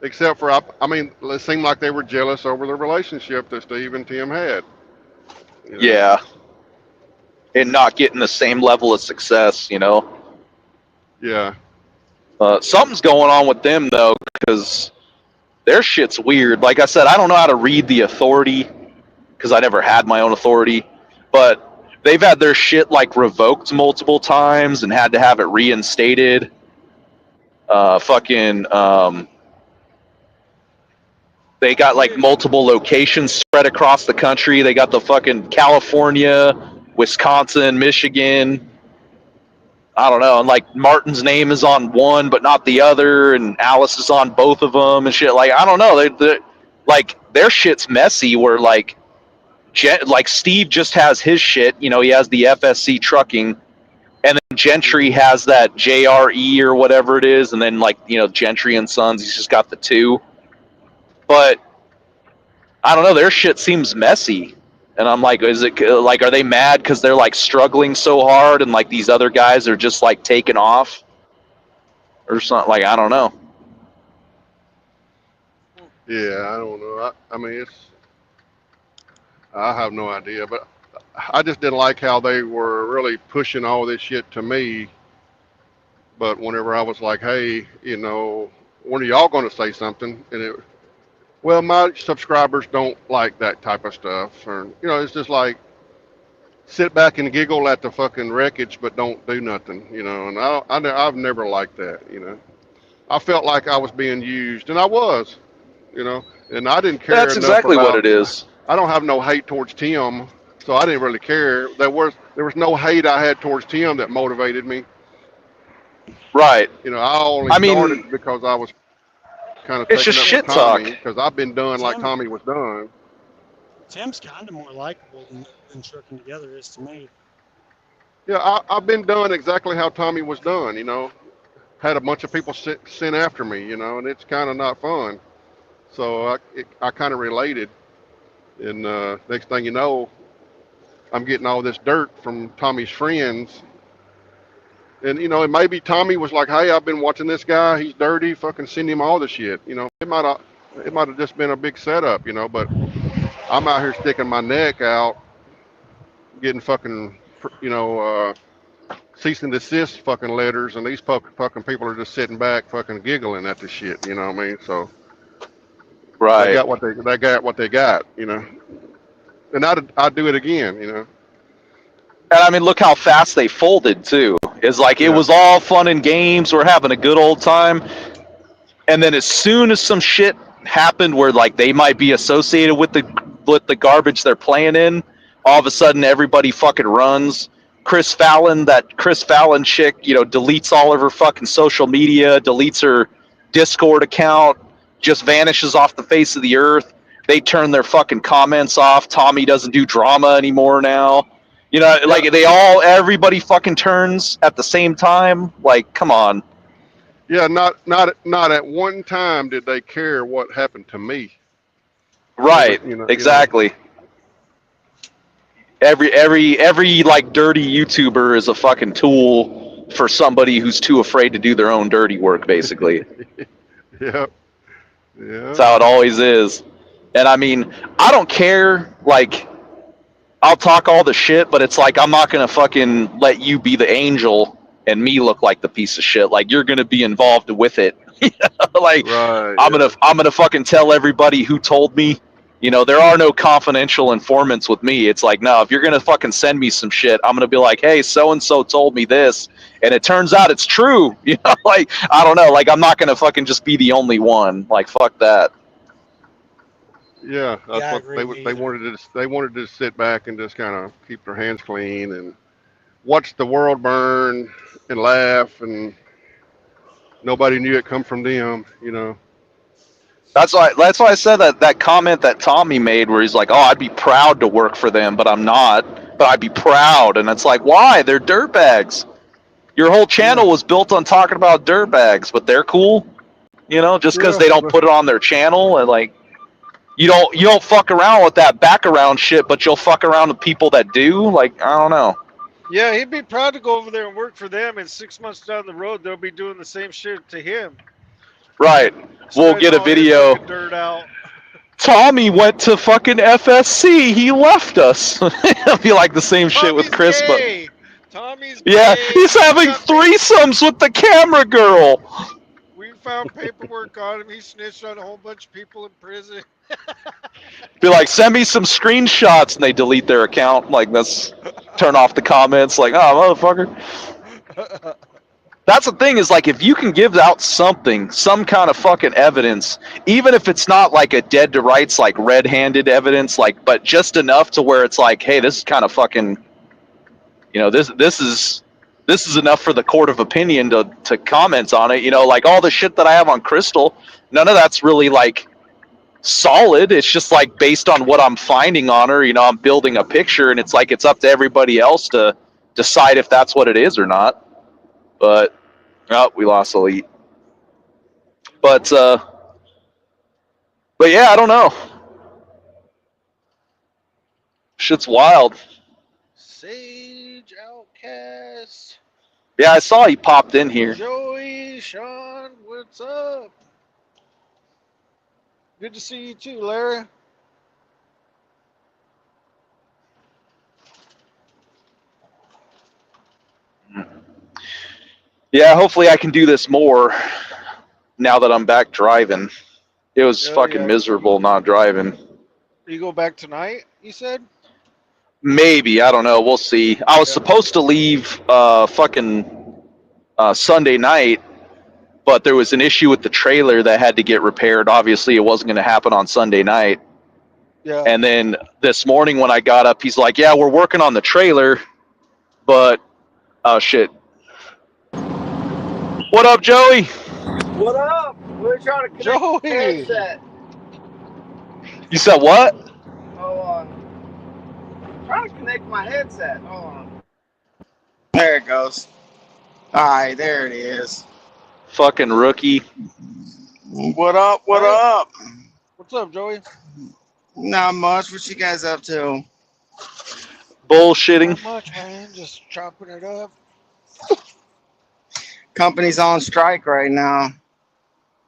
except for I mean, it seemed like they were jealous over the relationship that Steve and Tim had. You know? Yeah. And not getting the same level of success, you know? Yeah. Something's going on with them, though, because their shit's weird. Like I said, I don't know how to read the authority, because I never had my own authority, but they've had their shit, like, revoked multiple times and had to have it reinstated. They got, like, multiple locations spread across the country. They got the fucking California, Wisconsin, Michigan. I don't know, and like Martin's name is on one but not the other, and Alice is on both of them and shit. Like, I don't know, they like their shit's messy. Where like like Steve just has his shit, you know, he has the FSC trucking, and then Gentry has that JRE or whatever it is, and then like, you know, Gentry and Sons, he's just got the two. But I don't know, their shit seems messy. And I'm like, is it like, are they mad because they're like struggling so hard and like these other guys are just like taking off or something? Like, I don't know. Yeah, I don't know. I mean, I have no idea, but I just didn't like how they were really pushing all this shit to me. But whenever I was like, hey, you know, when are y'all going to say something? Well, my subscribers don't like that type of stuff. Or, you know, it's just like sit back and giggle at the fucking wreckage, but don't do nothing, you know. And I've never liked that, you know. I felt like I was being used, and I was, you know. And I didn't care That's enough exactly what about. it is. I don't have no hate towards Tim, so I didn't really care. There was no hate I had towards Tim that motivated me. Right. You know, I only I started mean, because I was kind of it's taking just up with shit talk. Tommy because I've been done like Tim, Tommy was done. Tim's kind of more likable than Trucking Together is to me. Yeah, I've been done exactly how Tommy was done. You know, had a bunch of people sent after me. You know, and it's kind of not fun. So I kind of related. And next thing you know, I'm getting all this dirt from Tommy's friends. And you know, and maybe Tommy was like, "Hey, I've been watching this guy. He's dirty. Fucking send him all the shit." You know, it might have just been a big setup. You know, but I'm out here sticking my neck out, getting fucking, you know, cease and desist fucking letters, and these fucking people are just sitting back, fucking giggling at this shit. You know what I mean? So they Right. got what they got. You know, and I'd do it again. You know. And I mean, look how fast they folded too. It's like it Yeah. was all fun and games. We're having a good old time. And then as soon as some shit happened where like they might be associated with the garbage they're playing in, all of a sudden everybody fucking runs. That Chris Fallon chick, you know, deletes all of her fucking social media, deletes her Discord account, just vanishes off the face of the earth. They turn their fucking comments off. Tommy doesn't do drama anymore now. You know, Yeah. like everybody fucking turns at the same time. Like, come on. Yeah. Not at one time did they care what happened to me. It was, Right. you know. Exactly. Every like dirty YouTuber is a fucking tool for somebody who's too afraid to do their own dirty work, basically. Yep. That's Yeah. how it always is. And I mean, I don't care, like, I'll talk all the shit, but it's like I'm not gonna fucking let you be the angel and me look like the piece of shit. Like, you're gonna be involved with it. Like, Right. I'm Yeah. gonna fucking tell everybody who told me, You know, there are no confidential informants with me. It's like, no, if you're gonna fucking send me some shit, I'm gonna be like, hey, so and so told me this, and it turns out it's true. You know, like I don't know, like I'm not gonna fucking just be the only one. Like fuck that. Yeah, that's Yeah, I what agree. Me they either. wanted to. They wanted to sit back and just kind of keep their hands clean and watch the world burn and laugh, and nobody knew it come from them. You know. That's why I said that comment that Tommy made where he's like, oh, I'd be proud to work for them, but I'm not. But I'd be proud, and it's like, why? They're dirtbags. Your whole Yeah. channel was built on talking about dirtbags, but they're cool. You know, just because Yeah. they don't But put it on their channel, and like you don't fuck around with that background shit, but you'll fuck around with people that do. Like I don't know. Yeah, he'd be proud to go over there and work for them, and 6 months down the road, they'll be doing the same shit to him, Right. We'll spreading get a all his video. fucking dirt out. Tommy went to fucking FSC. He left us. It'll be like the same shit with Tommy's Chris, but gay. Tommy's yeah, gay. he's having threesomes with the camera girl. We found paperwork on him. He snitched on a whole bunch of people in prison. Be like, send me some screenshots, and they delete their account. Like, that's turn off the comments. Like, oh, motherfucker. That's the thing is, like, if you can give out something, some kind of fucking evidence, even if it's not like a dead to rights, like red-handed evidence, like, but just enough to where it's like, hey, this is kind of fucking, you know, this is enough for the court of opinion to comment on it. You know, like all the shit that I have on Crystal, none of that's really like solid. It's just like based on what I'm finding on her. You know, I'm building a picture, and it's like it's up to everybody else to decide if that's what it is or not. But oh, we lost Elite. But yeah, I don't know. Shit's wild. Sage, Outcast, Yeah, I saw he popped in here. Joey, Sean, what's up? Good to see you too, Larry. Yeah, hopefully I can do this more now that I'm back driving. It was Oh fucking yeah. miserable not driving. You go back tonight, you said? Maybe, I don't know. We'll see. I was Yeah. supposed to leave fucking Sunday night, but there was an issue with the trailer that had to get repaired. Obviously, it wasn't going to happen on Sunday night. Yeah. And then this morning when I got up, he's like, "Yeah, we're working on the trailer, but oh shit." What up, Joey? What up? We're trying to connect Joey! the headset. You said what? Hold on. Trying to connect my headset. Hold on. There it goes. Alright, there it is. Fucking rookie. What up? What Hey. up? What's up, Joey? Not much. What you guys up to? Bullshitting. Not much, man. Just chopping it up. Company's on strike right now.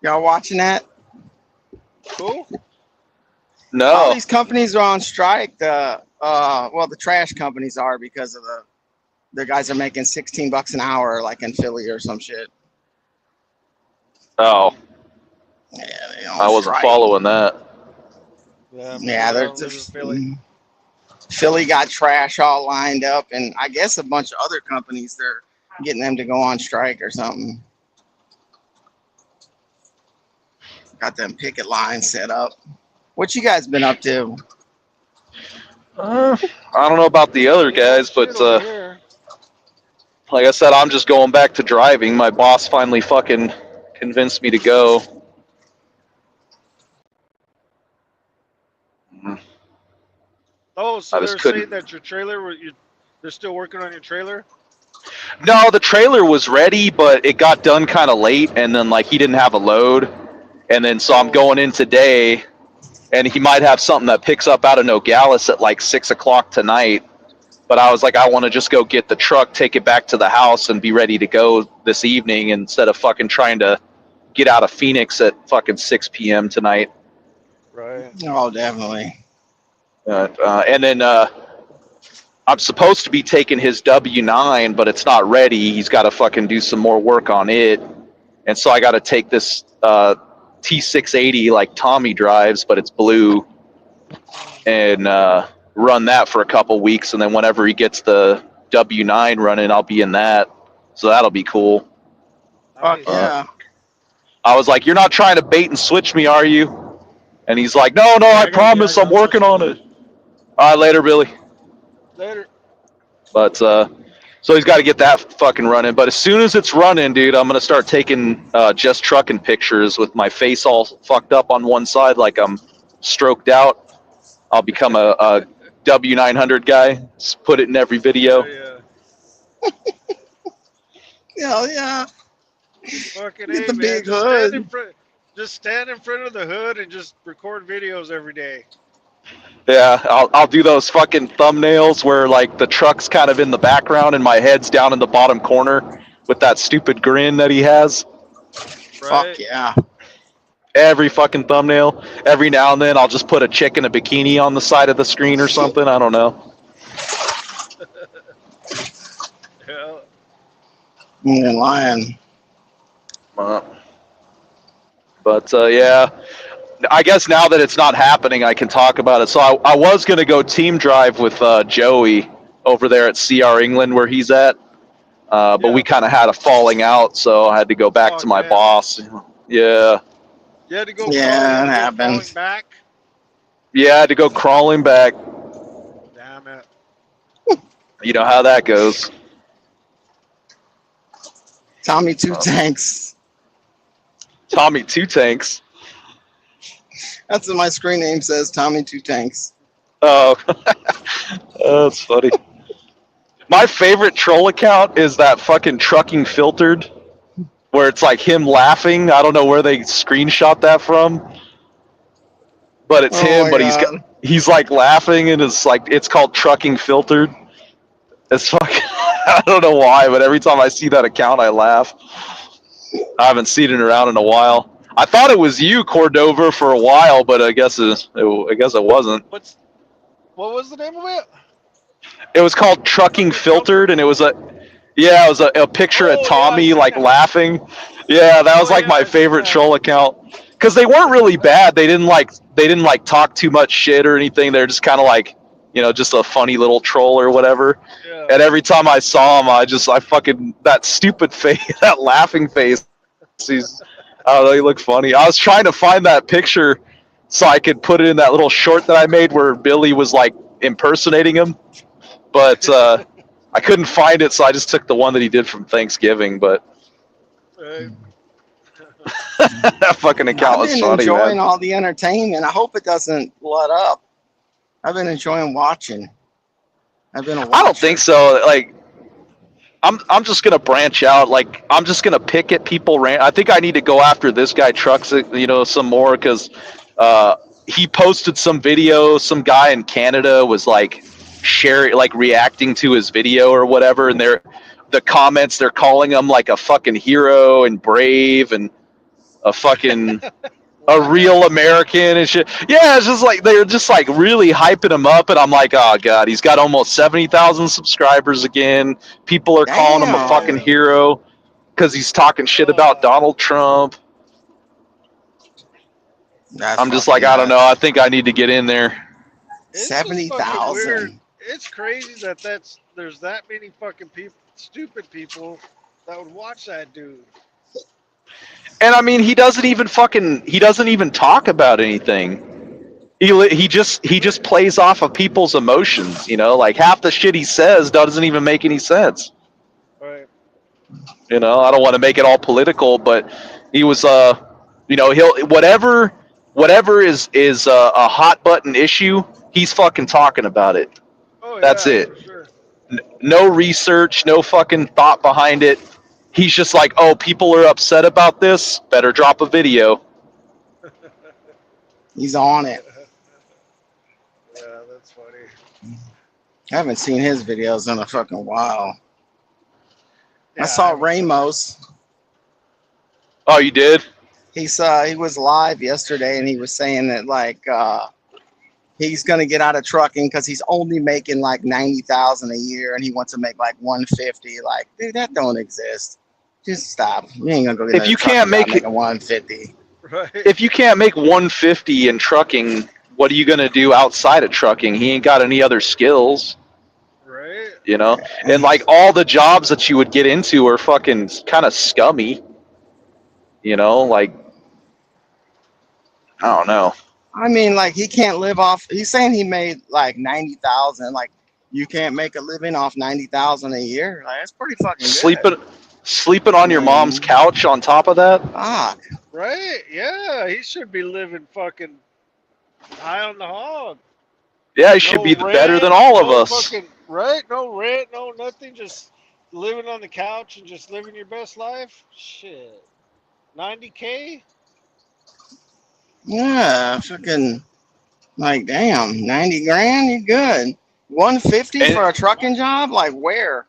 Y'all watching that? Cool. All No. these companies are on strike. The trash companies are because of the guys are making $16 an hour, like in Philly or some shit. Oh, Yeah, they on I wasn't strike. following that. Yeah, Yeah, they're I live in Philly. Philly got trash all lined up, and I guess a bunch of other companies they're getting them to go on strike or something. Got them picket lines set up. What you guys been up to? I don't know about the other guys, but Shit over here. like I said, I'm just going back to driving. My boss finally fucking convinced me to go. Oh, so I they're just couldn't. saying that your trailer, they're still working on your trailer? No, the trailer was ready, but it got done kind of late, and then like he didn't have a load, and then so I'm Oh. going in today, and he might have something that picks up out of Nogales at like 6 o'clock tonight. But I was like, I want to just go get the truck, take it back to the house, and be ready to go this evening instead of fucking trying to get out of Phoenix at fucking 6 p.m. tonight. Right. Oh, definitely. And then I'm supposed to be taking his W9, but it's not ready. He's got to fucking do some more work on it. And so I got to take this T680 like Tommy drives, but it's blue. and run that for a couple weeks, and then whenever he gets the W9 running, I'll be in that. So that'll be cool. Fuck Nice. yeah. I was like, "You're not trying to bait and switch me, are you?" And he's like, "No, Yeah, I I promise, got I'm working on it." All right, later, Billy. Later. But so he's got to get that fucking running. But as soon as it's running, dude, I'm gonna start taking just trucking pictures with my face all fucked up on one side, like I'm stroked out. I'll become a W900 guy. Just put it in every video. Yeah. Hell yeah. Fucking Get A, the man. big Just stand hood. in front. Just stand in front of the hood and just record videos every day. Yeah, I'll do those fucking thumbnails where like the truck's kind of in the background and my head's down in the bottom corner with that stupid grin that he has. Fuck Right? yeah. Every fucking thumbnail. Every now and then I'll just put a chick in a bikini on the side of the screen or something. I don't know. Yeah. You ain't lying. But yeah, I guess now that it's not happening, I can talk about it. So I was going to go team drive with Joey over there at CR England where he's at. But Yeah. we kind of had a falling out, so I had to go back to Fuck, my man. boss. Yeah. You had to go Yeah, crawling, it you had to go happens. crawling back. Yeah, I had to go crawling back. Damn it. You know how that goes. Tommy Two Tanks. Tommy Two Tanks. That's what my screen name says. Tommy Two Tanks. Oh, that's funny. My favorite troll account is that fucking Trucking Filtered, where it's like him laughing. I don't know where they screenshot that from, but it's Oh him. my But god. he's like laughing, and it's called Trucking Filtered. It's fucking. I don't know why, but every time I see that account, I laugh. I haven't seen it around in a while. I thought it was you, Cordova, for a while, but I guess it wasn't. What was the name of it? It was called Trucking Filtered, and it was a picture of Oh, yeah, I Tommy seen like that. laughing. Yeah, that was Oh, like yeah, my I seen favorite that. troll account because they weren't really bad. They didn't like talk too much shit or anything. They're just kind of like just a funny little troll or whatever. Yeah. And every time I saw him, I fucking that stupid face, that laughing face. He's, I don't know, he looked funny. I was trying to find that picture so I could put it in that little short that I made where Billy was like impersonating him, but I couldn't find it, so I just took the one that he did from Thanksgiving. But Right. that fucking account I've was been funny, enjoying man. all the entertainment. I hope it doesn't let up. I've been enjoying watching. I've been a watcher. I don't think so. Like, I'm just gonna branch out. Like, I'm just gonna pick at people. I think I need to go after this guy Trucks, some more because he posted some video. Some guy in Canada was like sharing, like reacting to his video or whatever, and the comments they're calling him like a fucking hero and brave and a fucking a real American and shit. Yeah, it's just like they're just like really hyping him up, and I'm like, oh god, he's got almost 70,000 subscribers again. People are calling him a fucking Damn. hero because he's talking shit about Donald Trump. That's I'm just fucking like, I don't know. nuts. I think I need to get in there. It's just fucking weird. 70,000. It's crazy there's that many fucking people, stupid people, that would watch that dude. And I mean, he doesn't even talk about anything. He just plays off of people's emotions. Like half the shit he says doesn't even make any sense. Right. I don't want to make it all political, but he was he'll whatever is a hot button issue, he's fucking talking about it. Oh That's yeah, it. for sure. No research, no fucking thought behind it. He's just like, oh, people are upset about this, better drop a video. He's on it. Yeah, that's funny. I haven't seen his videos in a fucking while. Yeah, I saw haven't- Ramos. Oh, you did? He was live yesterday and he was saying that like he's gonna get out of trucking because he's only making like 90,000 a year and he wants to make like 150. Like, dude, that don't exist. Just stop. You ain't gonna go get If another you trucking can't job make it- making 150. Right. If you can't make 150 in trucking, what are you gonna do outside of trucking? He ain't got any other skills, Right? you know. And like all the jobs that you would get into are fucking kind of scummy, you know. Like I don't know. I mean, like he can't live off. He's saying he made like 90,000. Like you can't make a living off 90,000 a year. Like that's pretty fucking good. Sleeping on your mom's couch on top of that. Fuck. Right? Yeah, he should be living fucking high on the hog. Yeah, he should be better than all of us. Fucking, right? No rent, no nothing. Just living on the couch and just living your best life. Shit. 90K? Yeah, fucking like damn, 90 grand, you good. 150 And- for a trucking job? Like where?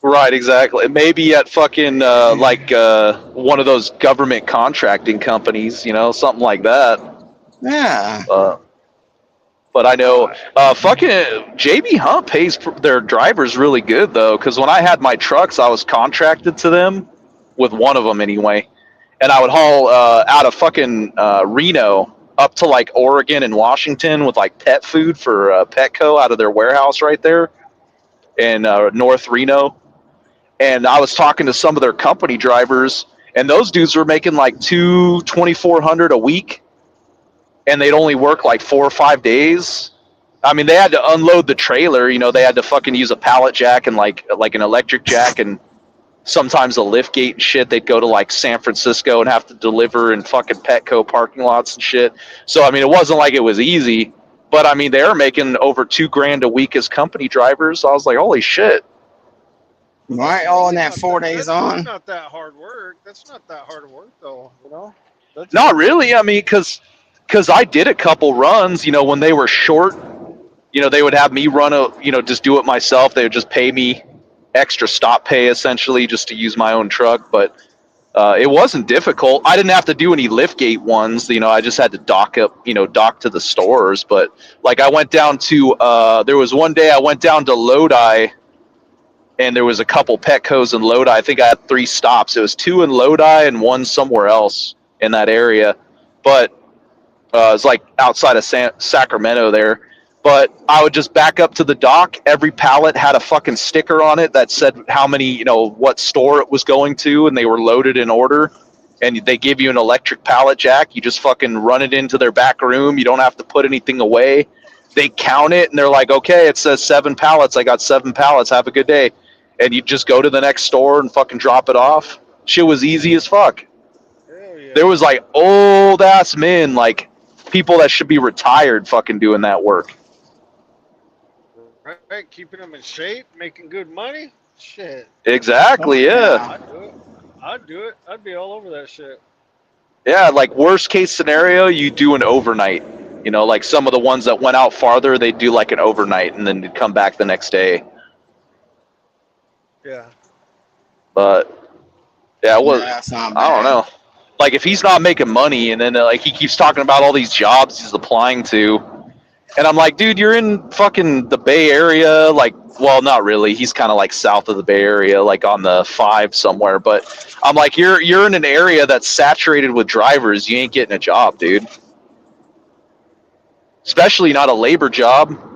Right, exactly. Maybe at fucking one of those government contracting companies, you know, something like that. Yeah. But I know fucking JB Hunt pays their drivers really good though, because when I had my trucks, I was contracted to them with one of them anyway, and I would haul out of fucking Reno up to like Oregon and Washington with like pet food for Petco out of their warehouse right there in North Reno. And I was talking to some of their company drivers, and those dudes were making like $2,400 a week, and they'd only work like 4 or 5 days. I mean, they had to unload the trailer. You know, they had to fucking use a pallet jack and like an electric jack, and sometimes a lift gate and shit. They'd go to like San Francisco and have to deliver in fucking Petco parking lots and shit. So I mean, it wasn't like it was easy, but I mean, they were making over $2,000 a week as company drivers. So I was like, holy shit. Right, all in that 4 days on. That's not that hard work. That's not that hard work, though. You know. That's Not really. I mean, because I did a couple runs. You know, when they were short, you know, they would have me run just do it myself. They would just pay me extra stop pay essentially just to use my own truck. But it wasn't difficult. I didn't have to do any lift gate ones. You know, I just had to dock to the stores. But like I went down to there was one day I went down to Lodi. And there was a couple Petcos in Lodi. I think I had 3 stops. It was 2 in Lodi and 1 somewhere else in that area. But it's like outside of Sacramento there. But I would just back up to the dock. Every pallet had a fucking sticker on it that said how many, what store it was going to, and they were loaded in order. And they give you an electric pallet jack. You just fucking run it into their back room. You don't have to put anything away. They count it, and they're like, okay, it says 7 pallets. I got 7 pallets. Have a good day. And you just go to the next store and fucking drop it off. Shit was easy as fuck. Hell yeah. There was like old ass men, like people that should be retired, fucking doing that work. Right, keeping them in shape, making good money. Shit. Exactly, yeah. I'd do it. I'd be all over that shit. Yeah, like worst case scenario, you do an overnight. You know, like some of the ones that went out farther, they'd do like an overnight and then they'd come back the next day. Yeah. But yeah, it was. Yeah, that's not I don't bad. know. Like if he's not making money, and then like he keeps talking about all these jobs he's applying to, and I'm like, dude, you're in fucking the Bay Area. Like, well, not really. He's kind of like south of the Bay Area, like on the 5 somewhere. But I'm like, you're in an area that's saturated with drivers. You ain't getting a job, dude. Especially not a labor job.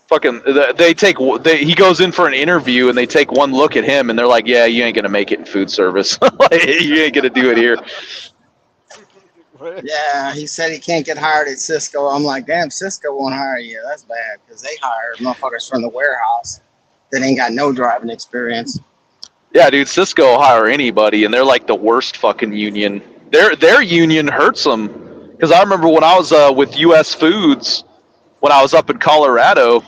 Fucking, he goes in for an interview and they take one look at him and they're like, yeah, you ain't gonna make it in food service. You ain't gonna do it here. Yeah, he said he can't get hired at Cisco. I'm like, damn, Cisco won't hire you. That's bad because they hire motherfuckers from the warehouse that ain't got no driving experience. Yeah, dude, Cisco will hire anybody, and they're like the worst fucking union. Their union hurts them. Because I remember when I was with U.S. Foods, when I was up in Colorado,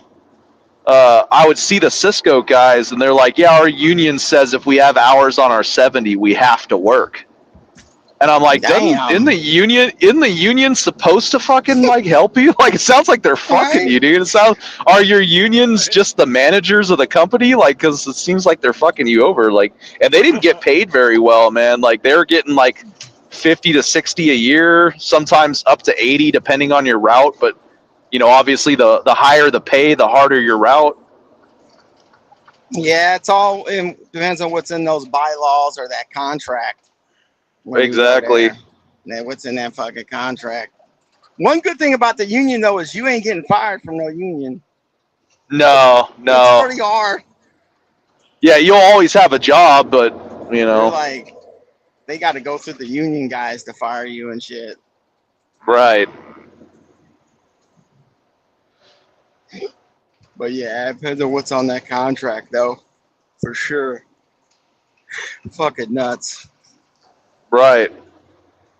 I would see the Cisco guys, and they're like, yeah, our union says if we have hours on our 70, we have to work. And I'm like, isn't the union supposed to fucking like help you? Like, it sounds like they're fucking you, dude. Are your unions just the managers of the company? Like, because it seems like they're fucking you over. Like, and they didn't get paid very well, man. Like, they were getting like 50 to 60 a year, sometimes up to 80, depending on your route. But obviously, the higher the pay, the harder your route. Yeah, it depends on what's in those bylaws or that contract. Exactly. What's in that fucking contract? One good thing about the union though is you ain't getting fired from no union. No, It's no. pretty hard. Yeah, you'll always have a job, but you They're know, like, they got to go through the union guys to fire you and shit. right? But yeah, it depends on what's on that contract though, for sure. Fucking nuts. Right.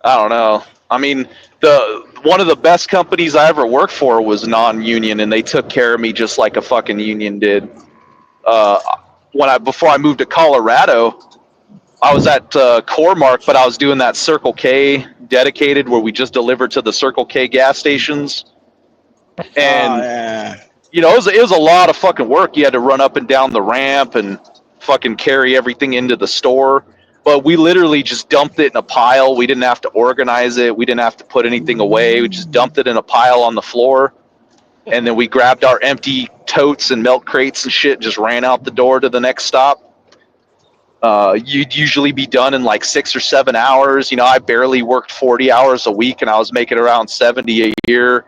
I don't know. I mean, the one of the best companies I ever worked for was non-union, and they took care of me just like a fucking union did. Uh, before I moved to Colorado, I was at Core-Mark, but I was doing that Circle K dedicated where we just delivered to the Circle K gas stations, Oh and yeah. it was a lot of fucking work. You had to run up and down the ramp and fucking carry everything into the store. But we literally just dumped it in a pile. We didn't have to organize it. We didn't have to put anything away. We just dumped it in a pile on the floor. And then we grabbed our empty totes and milk crates and shit and just ran out the door to the next stop. You'd usually be done in like 6 or 7 hours. I barely worked 40 hours a week, and I was making around 70 a year.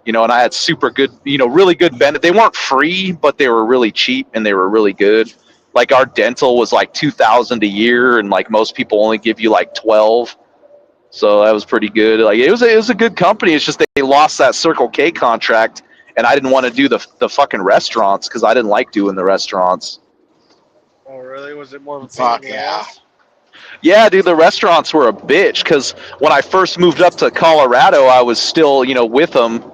And I had super good, really good benefits. They weren't free, but they were really cheap and they were really good. Like our dental was like 2,000 a year, and like most people only give you like 12. So that was pretty good. Like it was a good company. It's just they lost that Circle K contract, and I didn't want to do the fucking restaurants because I didn't like doing the restaurants. Oh, really? Was it more of a pain in Fuck the yeah. ass? Yeah, dude, the restaurants were a bitch because when I first moved up to Colorado, I was still with them,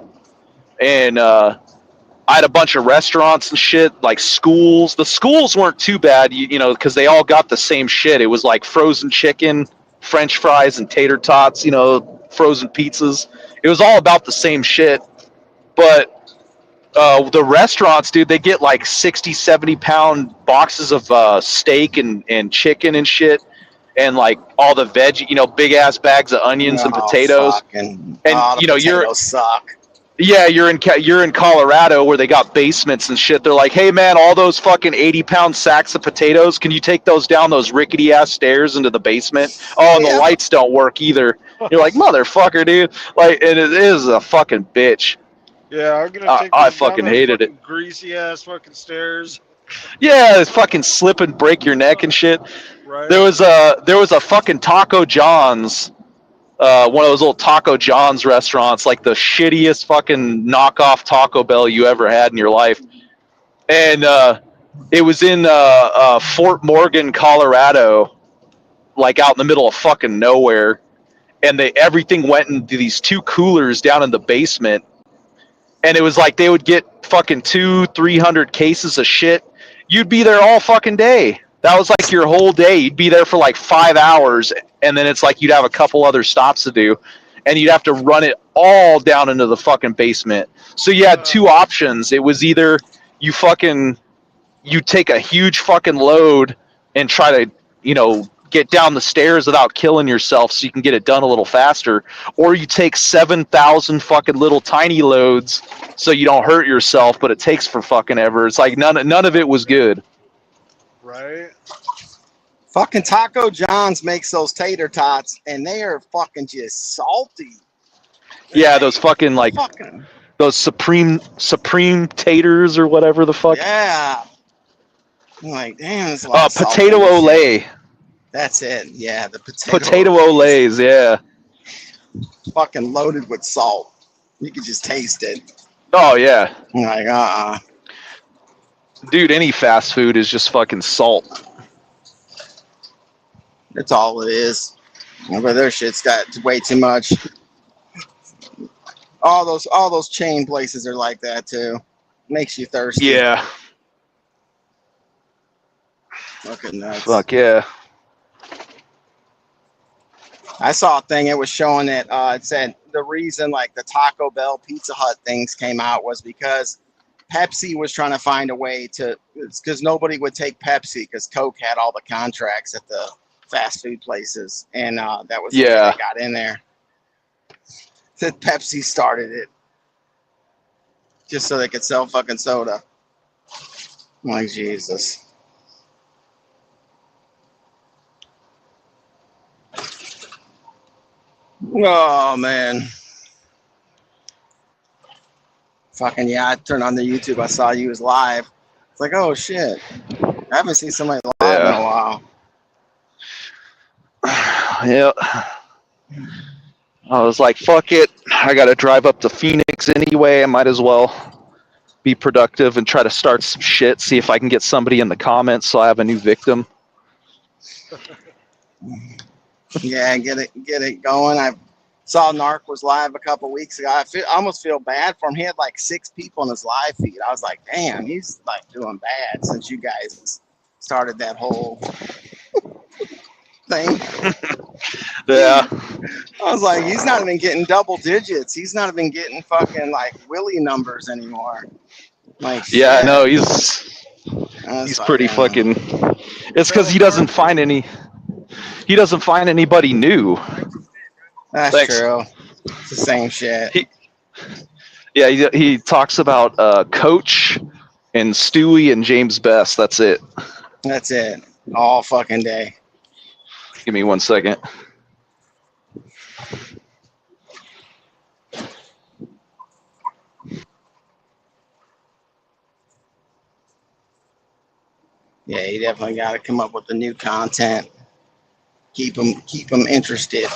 and I had a bunch of restaurants and shit, like schools. The schools weren't too bad, because they all got the same shit. It was like frozen chicken, French fries, and tater tots. Frozen pizzas. It was all about the same shit. But the restaurants, dude, they get like 60, 70 pound boxes of steak and chicken and shit, and like all the veg, big ass bags of onions and Oh potatoes. fucking. And Oh, the potatoes suck. yeah, you're in Colorado where they got basements and shit. They're like, hey man, all those fucking 80-pound sacks of potatoes, can you take those down those rickety ass stairs into the basement? Oh, and the Yeah. lights don't work either. You're like, motherfucker, dude. Like, and it is a fucking bitch. Yeah, I'm gonna take I these down fucking those hated it. fucking greasy ass fucking stairs. Yeah, it's fucking slip and break your neck and shit. There Right? was a fucking Taco John's, one of those little Taco John's restaurants, like the shittiest fucking knockoff Taco Bell you ever had in your life. And it was in Fort Morgan, Colorado, like out in the middle of fucking nowhere. And everything went into these two coolers down in the basement. And it was like they would get fucking 200-300 cases of shit. You'd be there all fucking day. That was like your whole day. You'd be there for like 5 hours, and then it's like you'd have a couple other stops to do, and you'd have to run it all down into the fucking basement. So you had two options. It was either you fucking you take a huge fucking load and try to, get down the stairs without killing yourself so you can get it done a little faster, or you take 7,000 fucking little tiny loads so you don't hurt yourself, but it takes for fucking ever. It's like none of it was good. Right? Fucking Taco John's makes those tater tots, and they are fucking just salty. Yeah, those fucking like Fucking. those supreme taters or whatever the fuck. Yeah. I'm like, damn, there's a lot of salt Potato in this shit. Olay. That's it. Yeah, the potato Olays, yeah. fucking loaded with salt. You can just taste it. Oh yeah. I'm like, Dude, any fast food is just fucking salt. That's all it is. But their shit's got way too much. All those chain places are like that too. Makes you thirsty. Yeah. Fucking nuts. Fuck yeah. I saw a thing. It was showing that it said the reason like the Taco Bell, Pizza Hut things came out was because Pepsi was trying to find a way to, because nobody would take Pepsi because Coke had all the contracts at the fast food places, and that was the way they got in there. That Pepsi started it just so they could sell fucking soda. I'm like, Jesus. Oh man. Fucking yeah, I turned on the YouTube. I saw you was live. It's like, oh shit. I haven't seen somebody live in a Yeah. while. Yeah. I was like, fuck it. I got to drive up to Phoenix anyway. I might as well be productive and try to start some shit, see if I can get somebody in the comments so I have a new victim. Yeah, get it going. I saw Narc was live a couple weeks ago. I almost feel bad for him. He had like 6 people on his live feed. I was like, damn, he's like doing bad since you guys started that whole thing. Yeah. I was like, he's not even getting double digits. He's not even getting fucking like Willie numbers anymore. Like, Yeah, shit. no, he's pretty fucking. It's because he doesn't find anybody new. That's Thanks. true. It's the same shit. He talks about Coach and Stewie and James Best. That's it. That's it. All fucking day. Give me 1 second. Yeah, you definitely got to come up with the new content. Keep them interested.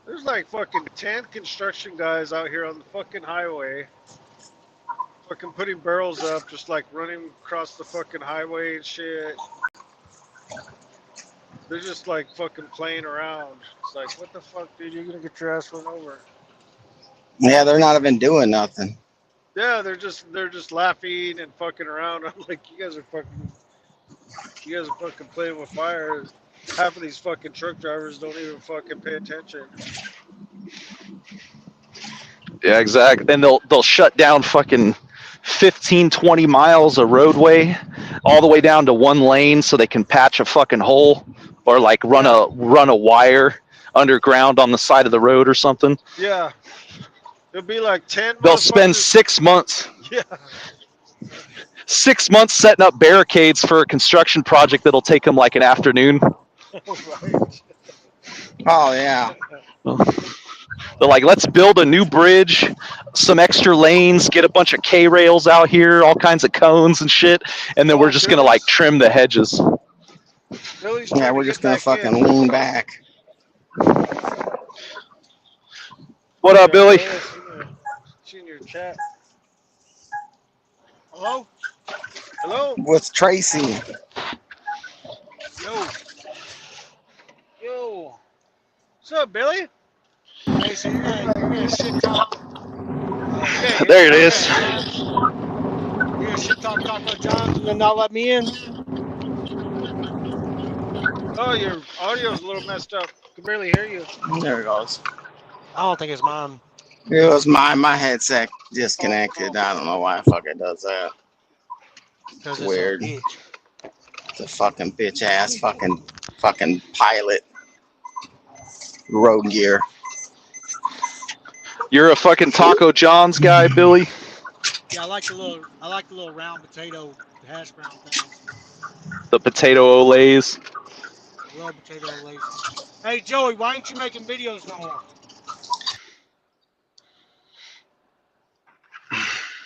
There's like fucking 10 construction guys out here on the fucking highway. Fucking putting barrels up, just like running across the fucking highway and shit. They're just like fucking playing around. It's like, what the fuck, dude? You're gonna get your ass run over. Yeah, they're not even doing nothing. Yeah, they're just laughing and fucking around. I'm like, you guys are fucking playing with fire. Half of these fucking truck drivers don't even fucking pay attention. Yeah, exactly. And they'll shut down fucking 15, 20 miles of roadway all the way down to one lane so they can patch a fucking hole or like run a wire underground on the side of the road or something. Yeah. It'll be like 10 They'll spend 6 months. Yeah. 6 months setting up barricades for a construction project that'll take them like an afternoon. Right. Oh yeah. They're like, let's build a new bridge, some extra lanes, get a bunch of K-rails out here, all kinds of cones and shit, and then we're just gonna like trim the hedges. Yeah, we're just gonna fucking lean back. What up, Billy? See in your chat. Hello? Hello? With Tracy. Yo. What's up, Billy? Hey, so you're gonna shit talk. There it is. You're gonna shit talk Taco John's and then not let me in? Oh, your audio's a little messed up. Can barely hear you. There it goes. I don't think it's mine. It was my headset disconnected. I don't know why the fuck it does that. Because It's weird. It's a fucking bitch ass fucking pilot. Road gear. You're a fucking Taco John's guy, Billy? Yeah, I like the little round potato hash brown things. The potato olays. Love potato lace. Hey Joey, why ain't you making videos no more?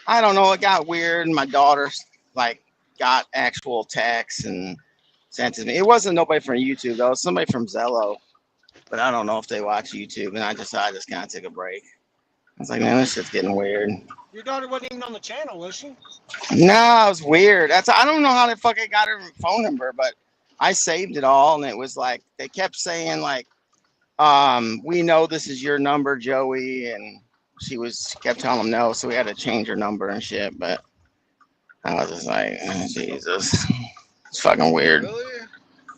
I don't know. It got weird. My daughter like got actual texts and sent it to me. It wasn't nobody from YouTube though. It was somebody from Zello, but I don't know if they watch YouTube. And I just kind of took a break. I was like, man, this shit's getting weird. Your daughter wasn't even on the channel, was she? No, it was weird. I don't know how they fucking got her phone number, but I saved it all, and it was like they kept saying like, we know this is your number, Joey, and she kept telling them no, so we had to change her number and shit. But I was just like, oh, Jesus, it's fucking weird. Really?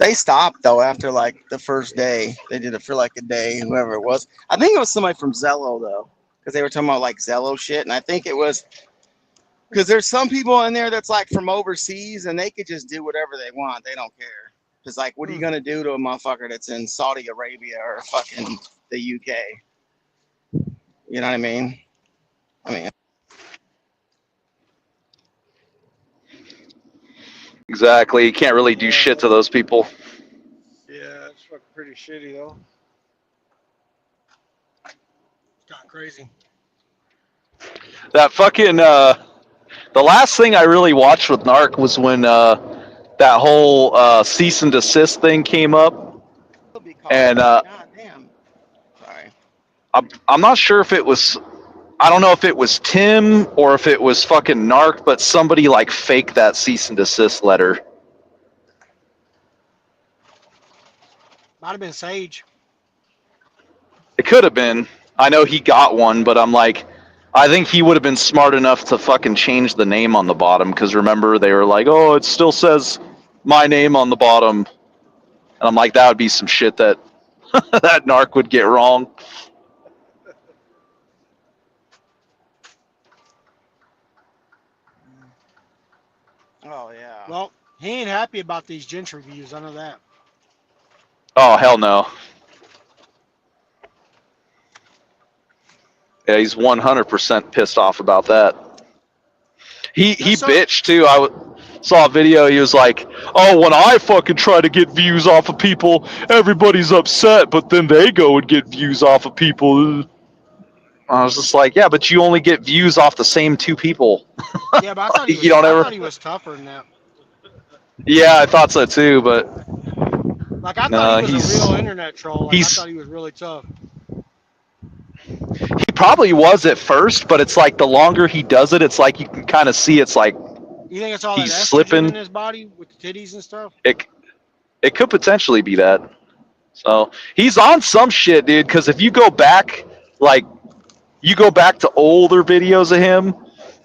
They stopped though after like the first day. They did it for like a day, whoever it was. I think it was somebody from Zello though, because they were talking about like Zello shit, and I think it was because there's some people in there that's like from overseas, and they could just do whatever they want. They don't care. Because, like, what are you going to do to a motherfucker that's in Saudi Arabia or fucking the UK? You know what I mean? Exactly. You can't really do shit to those people. Yeah, it's fucking pretty shitty though. It's got crazy. That fucking the last thing I really watched with Narc was when that whole cease and desist thing came up, and God damn. Sorry. I'm not sure if it was. I don't know if it was Tim or if it was fucking Narc, but somebody like faked that cease and desist letter. Might have been Sage. It could have been. I know he got one, but I'm like, I think he would have been smart enough to fucking change the name on the bottom, because remember they were like, oh, it still says my name on the bottom, and I'm like, that would be some shit that that Narc would get wrong. Oh, yeah. Well, he ain't happy about these Gentry views. I know that. Oh hell no. Yeah, he's 100% pissed off about that. He bitched too. Saw a video. He was like, "Oh, when I fucking try to get views off of people, everybody's upset, but then they go and get views off of people." I was just like, "Yeah, but you only get views off the same two people." Yeah, but I thought he was. You don't I ever. thought he was tougher than that. Yeah, I thought so too, but Like I thought he was he's a real internet troll. Like I he's thought he was really tough. he probably was at first, but it's like the longer he does it, it's like you can kind of see it's like You think it's all he's that estrogen slipping. in his body with the titties and stuff? It could potentially be that. So he's on some shit, dude. Because if you go back, like you go back to older videos of him,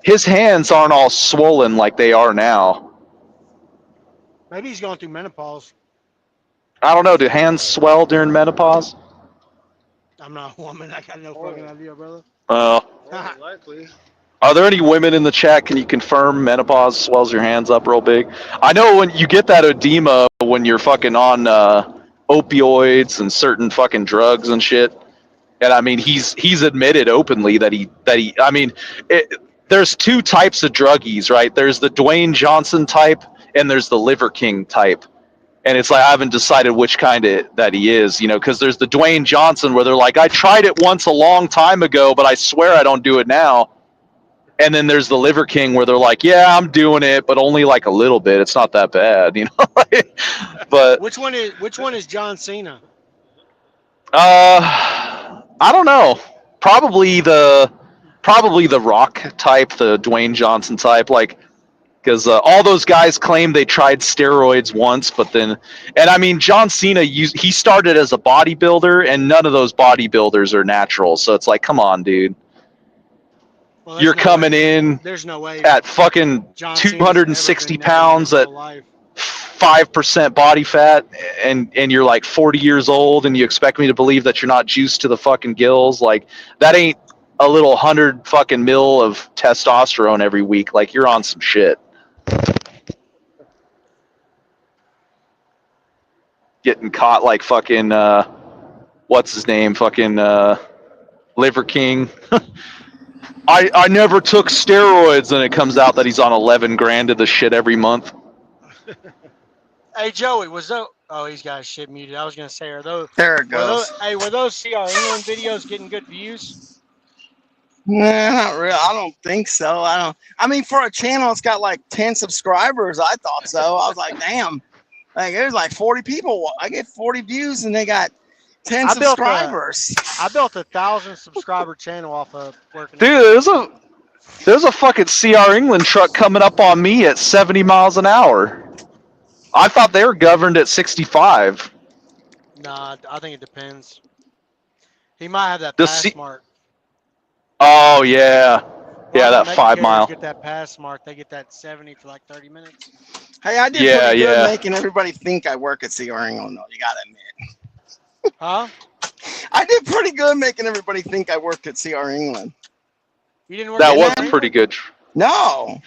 his hands aren't all swollen like they are now. Maybe he's going through menopause. I don't know. Do hands swell during menopause? I'm not a woman. I got no fucking idea, brother. More than likely. Are there any women in the chat? Can you confirm menopause swells your hands up real big? I know when you get that edema when you're fucking on opioids and certain fucking drugs and shit. And I mean, he's admitted openly that he. I mean, there's two types of druggies, right? There's the Dwayne Johnson type, and there's the Liver King type. And it's like I haven't decided which kind that he is, you know, because there's the Dwayne Johnson where they're like, I tried it once a long time ago, but I swear I don't do it now. And then there's the Liver King where they're like, yeah, I'm doing it, but only like a little bit. It's not that bad, you know. But Which one is John Cena? I don't know. Probably the Rock type, the Dwayne Johnson type, like because all those guys claim they tried steroids once, but then, and I mean, John Cena he started as a bodybuilder, and none of those bodybuilders are natural. So it's like, come on, dude. Well, You're coming in There's no way at fucking John Cena's 260 ever been naked in pounds his at whole life. 5% body fat, and you're like 40 years old, and you expect me to believe that you're not juiced to the fucking gills. Like that ain't a little 100 fucking mil of testosterone every week. Like you're on some shit. Getting caught like fucking what's his name? Fucking Liver King. I never took steroids, and it comes out that he's on 11 grand of the shit every month. Hey Joey, was those? Oh, he's got his shit muted. I was gonna say, are those? There it goes. Were those CR England videos getting good views? Nah, not really. I don't think so. I mean, for a channel, it's got like 10 subscribers. I thought so. I was like, damn. Like, there's like 40 people. I get 40 views, and they got 10 subscribers. I built a 1,000 subscriber channel off of working. Dude, there's a fucking CR England truck coming up on me at 70 miles an hour. I thought they were governed at 65. Nah, I think it depends. He might have that The pass mark. Oh yeah, yeah, that 5 mile. Get that pass mark. They get that 70 for like 30 minutes. Hey, I did pretty good making everybody think I work at CR England, though. You gotta admit. Huh? I did pretty good making everybody think I worked at CR England. You didn't work. That was England? pretty good. No,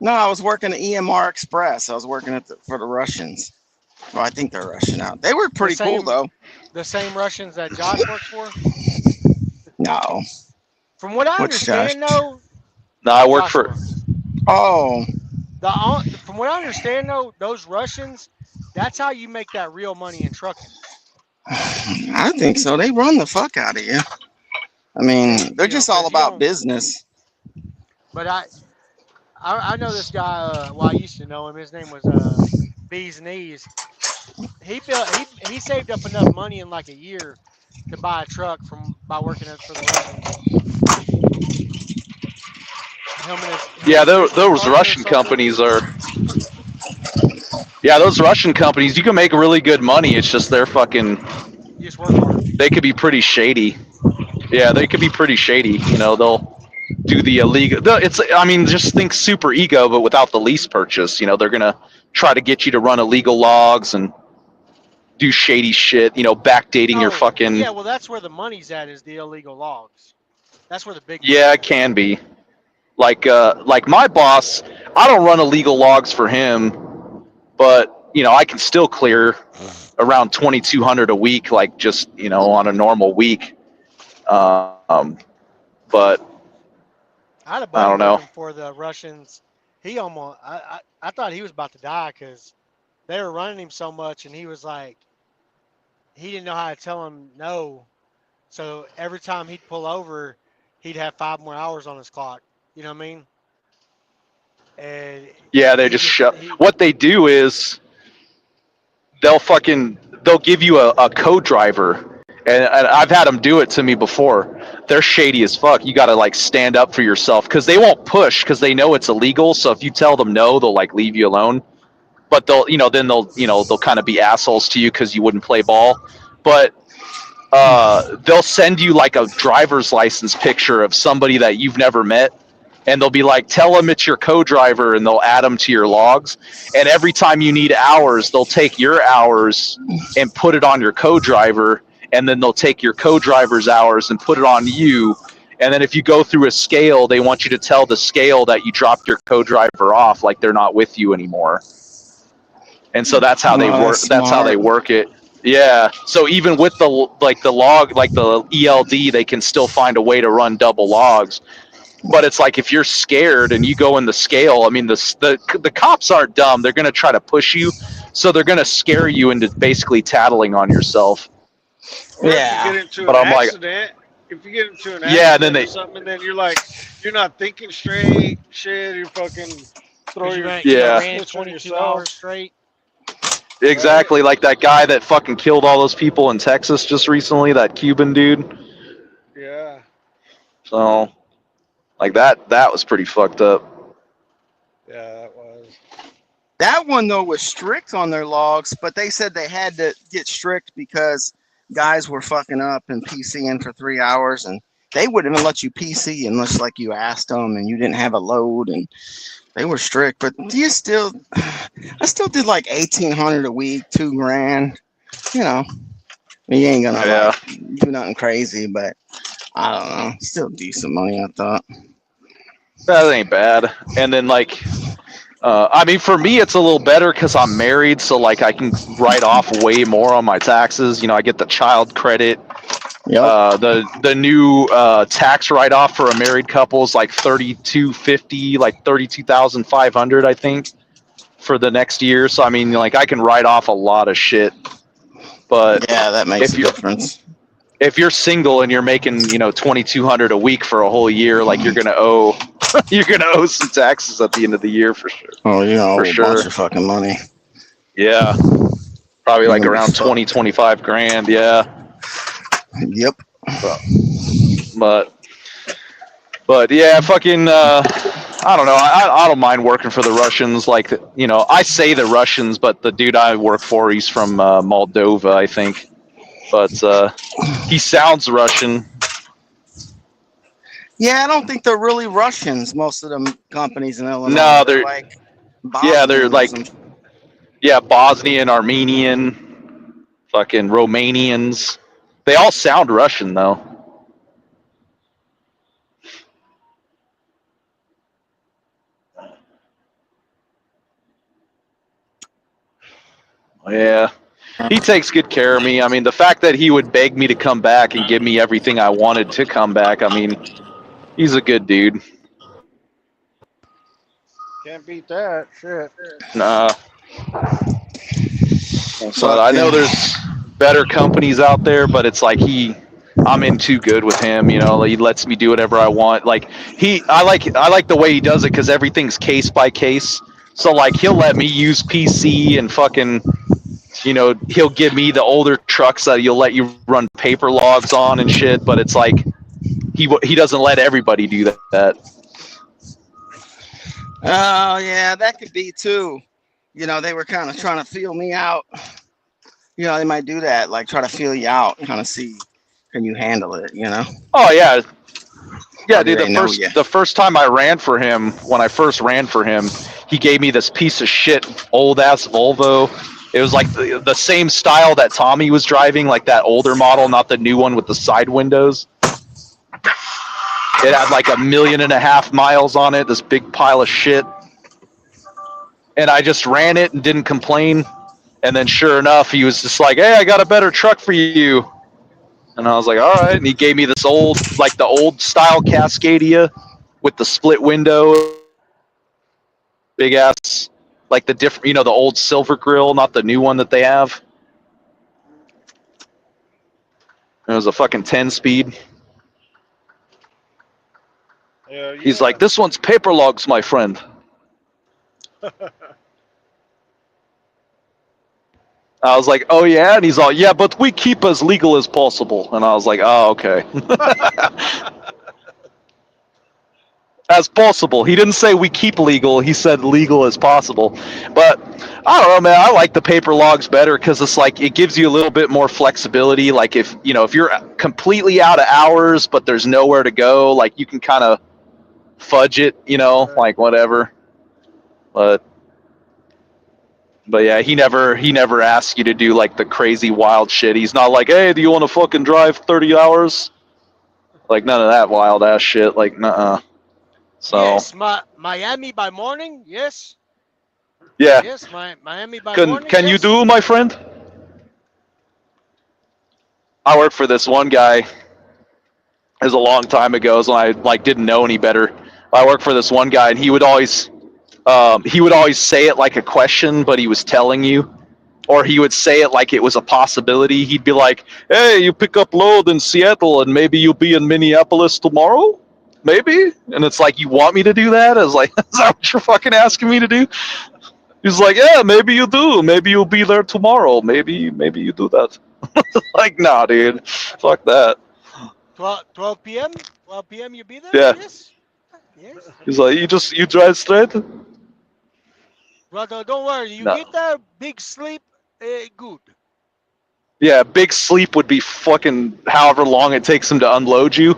I was working at EMR Express. I was working for the Russians. Well, I think they're rushing out. They were The pretty cool same, though. the same Russians that Josh works for. No, From what I which Josh? understand, though, No, I work for. Joshua, Oh, from what I understand, though, those Russians, that's how you make that real money in trucking. I think so. They run the fuck out of you. I And mean, they're you know, just all because you about don't. business. But I know this guy. Well, I used to know him. His name was Bees Knees. He saved up enough money in like a year to buy a truck from by working for the Russians. Him and Yeah, his business those partner or Russian something. companies are. Yeah, those Russian companies, you can make really good money. It's just they're fucking. You just work hard. They could be pretty shady. Yeah, they could be pretty shady. You know, they'll do the illegal. It's. I mean, just think super ego, but without the lease purchase. You know, they're gonna try to get you to run illegal logs and do shady shit. You know, backdating your Oh, fucking. yeah. Well, that's where the money's at is the illegal logs. That's where the big Yeah, money's it at. can be. Like my boss, I don't run illegal logs for him, but you know, I can still clear around 2,200 a week, like just on a normal week. But I had a I buddy don't know. working for the Russians. He almost, I thought he was about to die because they were running him so much, and he was like, he didn't know how to tell him no. So every time he'd pull over, he'd have 5 more hours on his clock. You know what I mean? And Yeah, they he just just shut. he What they do is they'll give you a co-driver, and I've had them do it to me before. They're shady as fuck. You got to like stand up for yourself because they won't push because they know it's illegal. So if you tell them no, they'll like leave you alone. But they'll kind of be assholes to you because you wouldn't play ball. But they'll send you like a driver's license picture of somebody that you've never met, and they'll be like, tell them it's your co-driver, and they'll add them to your logs. And every time you need hours, they'll take your hours and put it on your co-driver, and then they'll take your co-driver's hours and put it on you. And then if you go through a scale, they want you to tell the scale that you dropped your co-driver off, like they're not with you anymore. And so that's how they Oh, work. that's That's how they smart. work it. Yeah. So even with the log, like the ELD, they can still find a way to run double logs. But it's like if you're scared and you go in the scale, I mean, the cops aren't dumb. They're gonna try to push you, so they're gonna scare you into basically tattling on yourself. Or if you Yeah. get into But an I'm like, accident, if you get into an yeah. And then accident or they, something, and then you're like, you're not thinking straight, shit, you fucking throw because your you yeah, ran snitch on 22 yourself, hours straight. right? exactly like that guy that fucking killed all those people in Texas just recently, that Cuban dude. Yeah, So like that was pretty fucked up. yeah, that was. That one though was strict on their logs, but they said they had to get strict because guys were fucking up and PCing for 3 hours, and they wouldn't even let you PC unless like you asked them and you didn't have a load, and they were strict. But I still did like 1,800 a week, 2 grand. You know, you ain't gonna Yeah. like do nothing crazy, but I don't know, still decent money I thought. That ain't bad. And then like, I mean, for me, it's a little better because I'm married, so like I can write off way more on my taxes. You know, I get the child credit. Yep. The new tax write off for a married couple is like 3,250, like 32,500, I think, for the next year. So I mean, like I can write off a lot of shit. But Yeah, that makes if a you're difference. if you're single and you're making 2,200 a week for a whole year, like you're gonna owe you're gonna owe some taxes at the end of the year for sure. Oh, you know, For a bunch sure. of fucking money. Yeah. Probably You're like gonna be around 20, fucked. 25 grand. Yeah. Yep. So, but yeah, fucking, I don't know. I don't mind working for the Russians. Like, I say the Russians, but the dude I work for, he's from Moldova, I think. But he sounds Russian. Yeah, I don't think they're really Russians. Most of them companies in Illinois, No, they're like they're Bosnian or like, some. yeah, Bosnian, Armenian, fucking Romanians. They all sound Russian, though. Yeah. He takes good care of me. I mean, the fact that he would beg me to come back and give me everything I wanted to come back, I mean, he's a good dude. Can't beat that. Shit. Nah. But I know Fucking. there's better companies out there, but it's like I'm in too good with him. You know, he lets me do whatever I want. Like I like the way he does it because everything's case by case. So like he'll let me use PC and fucking, you know, he'll give me the older trucks that he'll let you run paper logs on and shit. But it's like he doesn't let everybody do that. Oh yeah, that could be too. You know, they were kind of trying to feel me out. You know, they might do that, like try to feel you out, kind of see can you handle it. You know, Oh yeah, yeah, or do dude. they know you? The first time I ran for him, when I first ran for him, he gave me this piece of shit old ass Volvo. It was like the same style that Tommy was driving, like that older model, not the new one with the side windows. It had like 1.5 million miles on it. This big pile of shit, and I just ran it and didn't complain. And then, sure enough, he was just like, "Hey, I got a better truck for you." And I was like, "All right." And he gave me this the old style Cascadia with the split window, big ass, like the different, you know, the old silver grill, not the new one that they have. It was a fucking 10-speed. Yeah, He's yeah. like, "This one's paper logs, my friend." I was like, "Oh yeah," and he's all, "Yeah, but we keep as legal as possible." And I was like, "Oh okay." As possible. He didn't say we keep legal. He said legal as possible. But I don't know, man. I like the paper logs better because it's like it gives you a little bit more flexibility. Like if you know if you're completely out of hours, but there's nowhere to go, like you can kind of fudge it. You know, Right. like whatever. But yeah, he never asks you to do like the crazy wild shit. He's not like, hey, do you want to fucking drive 30 hours? Like none of that wild ass shit. Like, nuh-uh. So Yes, Miami by morning. Yes, yeah, yes, Miami by can morning. can you Yes. do, my friend? I worked for this one guy. It was a long time ago, so I like didn't know any better. I worked for this one guy, and he would always say it like a question, but he was telling you, or he would say it like it was a possibility. He'd be like, "Hey, you pick up load in Seattle, and maybe you'll be in Minneapolis tomorrow, maybe." And it's like, you want me to do that? I was like, "Is that what you're fucking asking me to do?" He's like, "Yeah, maybe you do. Maybe you'll be there tomorrow. Maybe you do that." Like, nah, dude, fuck that. 12 p.m. 12 p.m. You be there? Yeah. Yes. Yes. He's like, you drive straight? Brother, don't worry. You No. get there, big sleep, good. Yeah, big sleep would be fucking however long it takes him to unload you.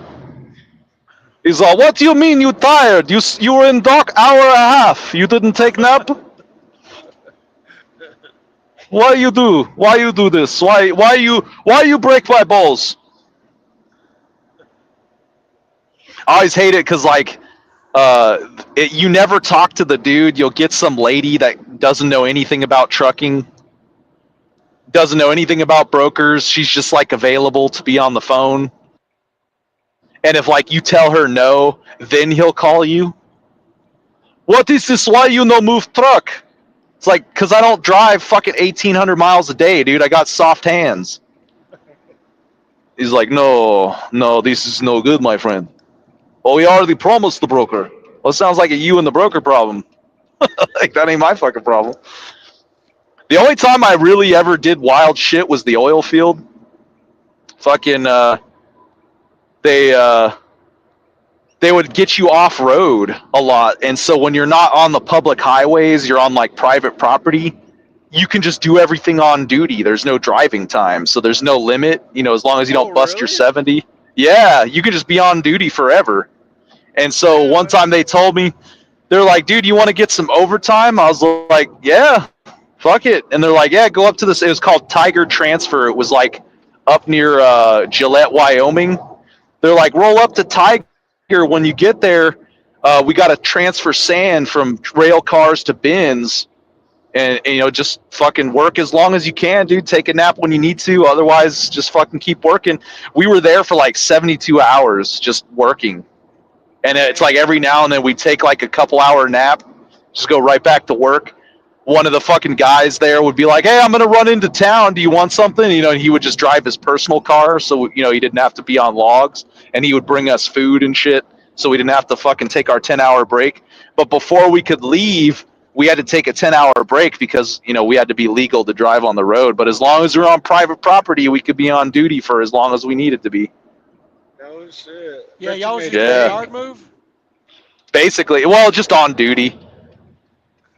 He's like, what do you mean you tired? You were in dock hour and a half. You didn't take nap? Why you do? Why you do this? Why you break my balls? I always hate it because like you never talk to the dude. You'll get some lady that doesn't know anything about trucking, doesn't know anything about brokers. She's just like available to be on the phone. And if like you tell her no, then he'll call you. What is this? Why you no move truck? It's like, cause I don't drive fucking 1,800 miles a day, dude. I got soft hands. He's like, no, this is no good, my friend. Oh, we already promised the broker. Well, it sounds like a you and the broker problem. Like that ain't my fucking problem. The only time I really ever did wild shit was the oil field. Fucking they they would get you off road a lot, and so when you're not on the public highways, you're on like private property. You can just do everything on duty. There's no driving time, so there's no limit. You know, as long as you Oh, don't bust your really? 70. Yeah, you can just be on duty forever. And so Damn, one I didn't time they know that. told me, they're like, dude, you want to get some overtime? I was like, yeah, fuck it. And they're like, yeah, go up to this. It was called Tiger Transfer. It was like up near Gillette, Wyoming. They're like, roll up to Tiger. When you get there, we got to transfer sand from rail cars to bins. and you know, just fucking work as long as you can, dude. Take a nap when you need to. Otherwise, just fucking keep working. We were there for like 72 hours just working, and it's like every now and then we take like a couple hour nap, just go right back to work. One of the fucking guys there would be like, "Hey, I'm gonna run into town. Do you want something?" You know, and he would just drive his personal car, so you know he didn't have to be on logs, and he would bring us food and shit, so we didn't have to fucking take our 10-hour break. But before we could leave, we had to take a 10-hour break because you know we had to be legal to drive on the road. But as long as we're on private property, we could be on duty for as long as we needed to be. No shit. Yeah, Bet you y'all was made getting Yeah. a bank. yard move. Basically, well, just on duty.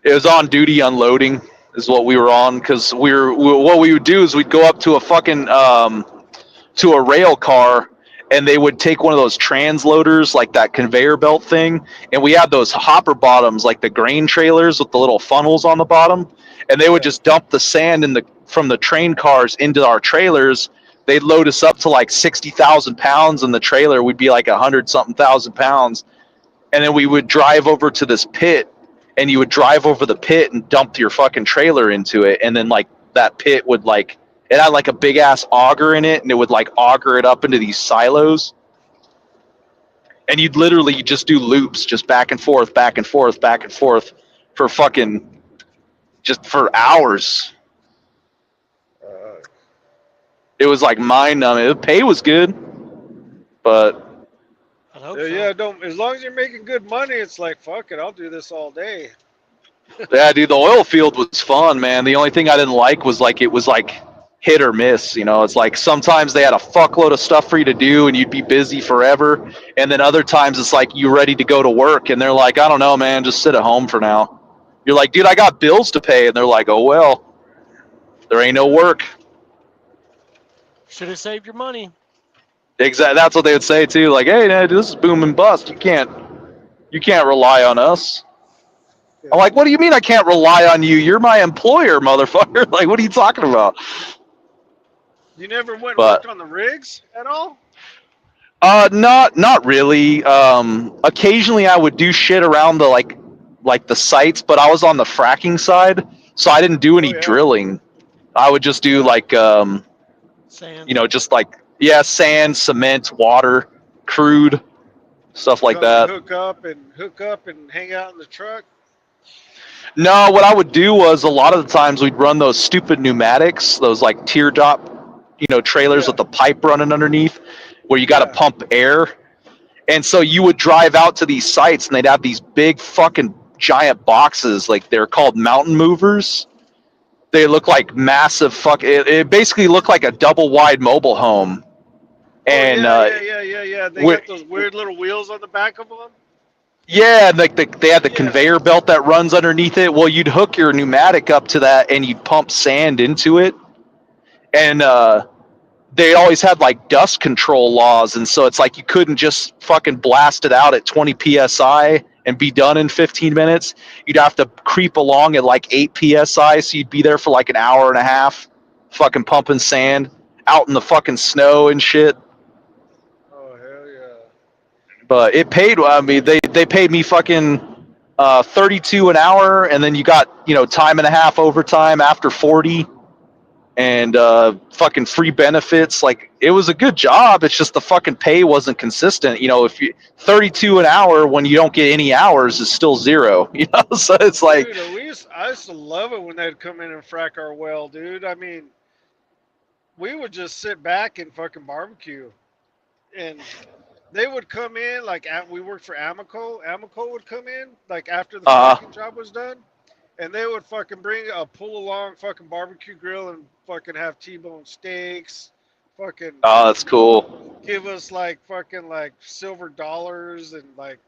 It was on duty unloading is what we were on because what we would do is we'd go up to a fucking to a rail car, and they would take one of those transloaders, like that conveyor belt thing, and we had those hopper bottoms, like the grain trailers with the little funnels on the bottom, and they would Yeah. just dump the sand from the train cars into our trailers. They'd load us up to like 60,000 pounds in the trailer. We'd be like 100 something thousand pounds, and then we would drive over to this pit, and you would drive over the pit and dump your fucking trailer into it, and then like that pit would like, it had like a big ass auger in it, and it would like auger it up into these silos, and you'd literally just do loops, just back and forth, back and forth, back and forth, for fucking just for hours. Uh, It was like mind numbing. The pay was good, but I hope yeah, so. yeah, don't. As long as you're making good money, it's like fuck it. I'll do this all day. yeah, dude, the oil field was fun, man. The only thing I didn't like was like it was like hit or miss. You know, it's like sometimes they had a fuckload of stuff for you to do, and you'd be busy forever, and then other times it's like you ready to go to work, and they're like, I don't know, man, just sit at home for now. You're like, dude, I got bills to pay, and they're like, oh well, there ain't no work. Should have saved your money. Exactly, that's what they would say too. Like, hey, man, this is boom and bust. You can't rely on us. I'm like, what do you mean I can't rely on you? You're my employer, motherfucker. Like, what are you talking about? You never went and But worked on the rigs at all? not really. Occasionally I would do shit around the like the sites, but I was on the fracking side, so I didn't do any Oh, yeah. drilling. I would just do like Sand. you know, just like sand, cement, water, crude, stuff like Come and that. hook up and hang out in the truck. No, what I would do was a lot of the times we'd run those stupid pneumatics, those like teardrop, you know, trailers Yeah. with the pipe running underneath, where you got to Yeah. pump air. And so you would drive out to these sites, and they'd have these big fucking giant boxes, like they're called mountain movers. They look like massive it basically looked like a double wide mobile home. And Yeah. They we- got those weird little wheels on the back of them. yeah, like they had the Yeah. conveyor belt that runs underneath it. Well, you'd hook your pneumatic up to that, and you'd pump sand into it. And they always had like dust control laws, and so it's like you couldn't just fucking blast it out at 20 psi and be done in 15 minutes. You'd have to creep along at like 8 psi, so you'd be there for like an hour and a half, fucking pumping sand out in the fucking snow and shit. Oh hell yeah! But it paid. I mean, they paid me fucking 32 an hour, and then you got, you know, time and a half overtime after 40, and fucking free benefits. Like, it was a good job. It's just the fucking pay wasn't consistent. You know, if you 32 an hour when you don't get any hours is still zero. You know, so it's like, Dude, I used to love it when they'd come in and frack our well, dude. I mean, we would just sit back and fucking barbecue, and they would come in like we worked for Amico. Amico would come in like after the fracking job was done, and they would fucking bring a pull along fucking barbecue grill and fucking have T-bone steaks, fucking oh, that's cool. give us like fucking like silver dollars and like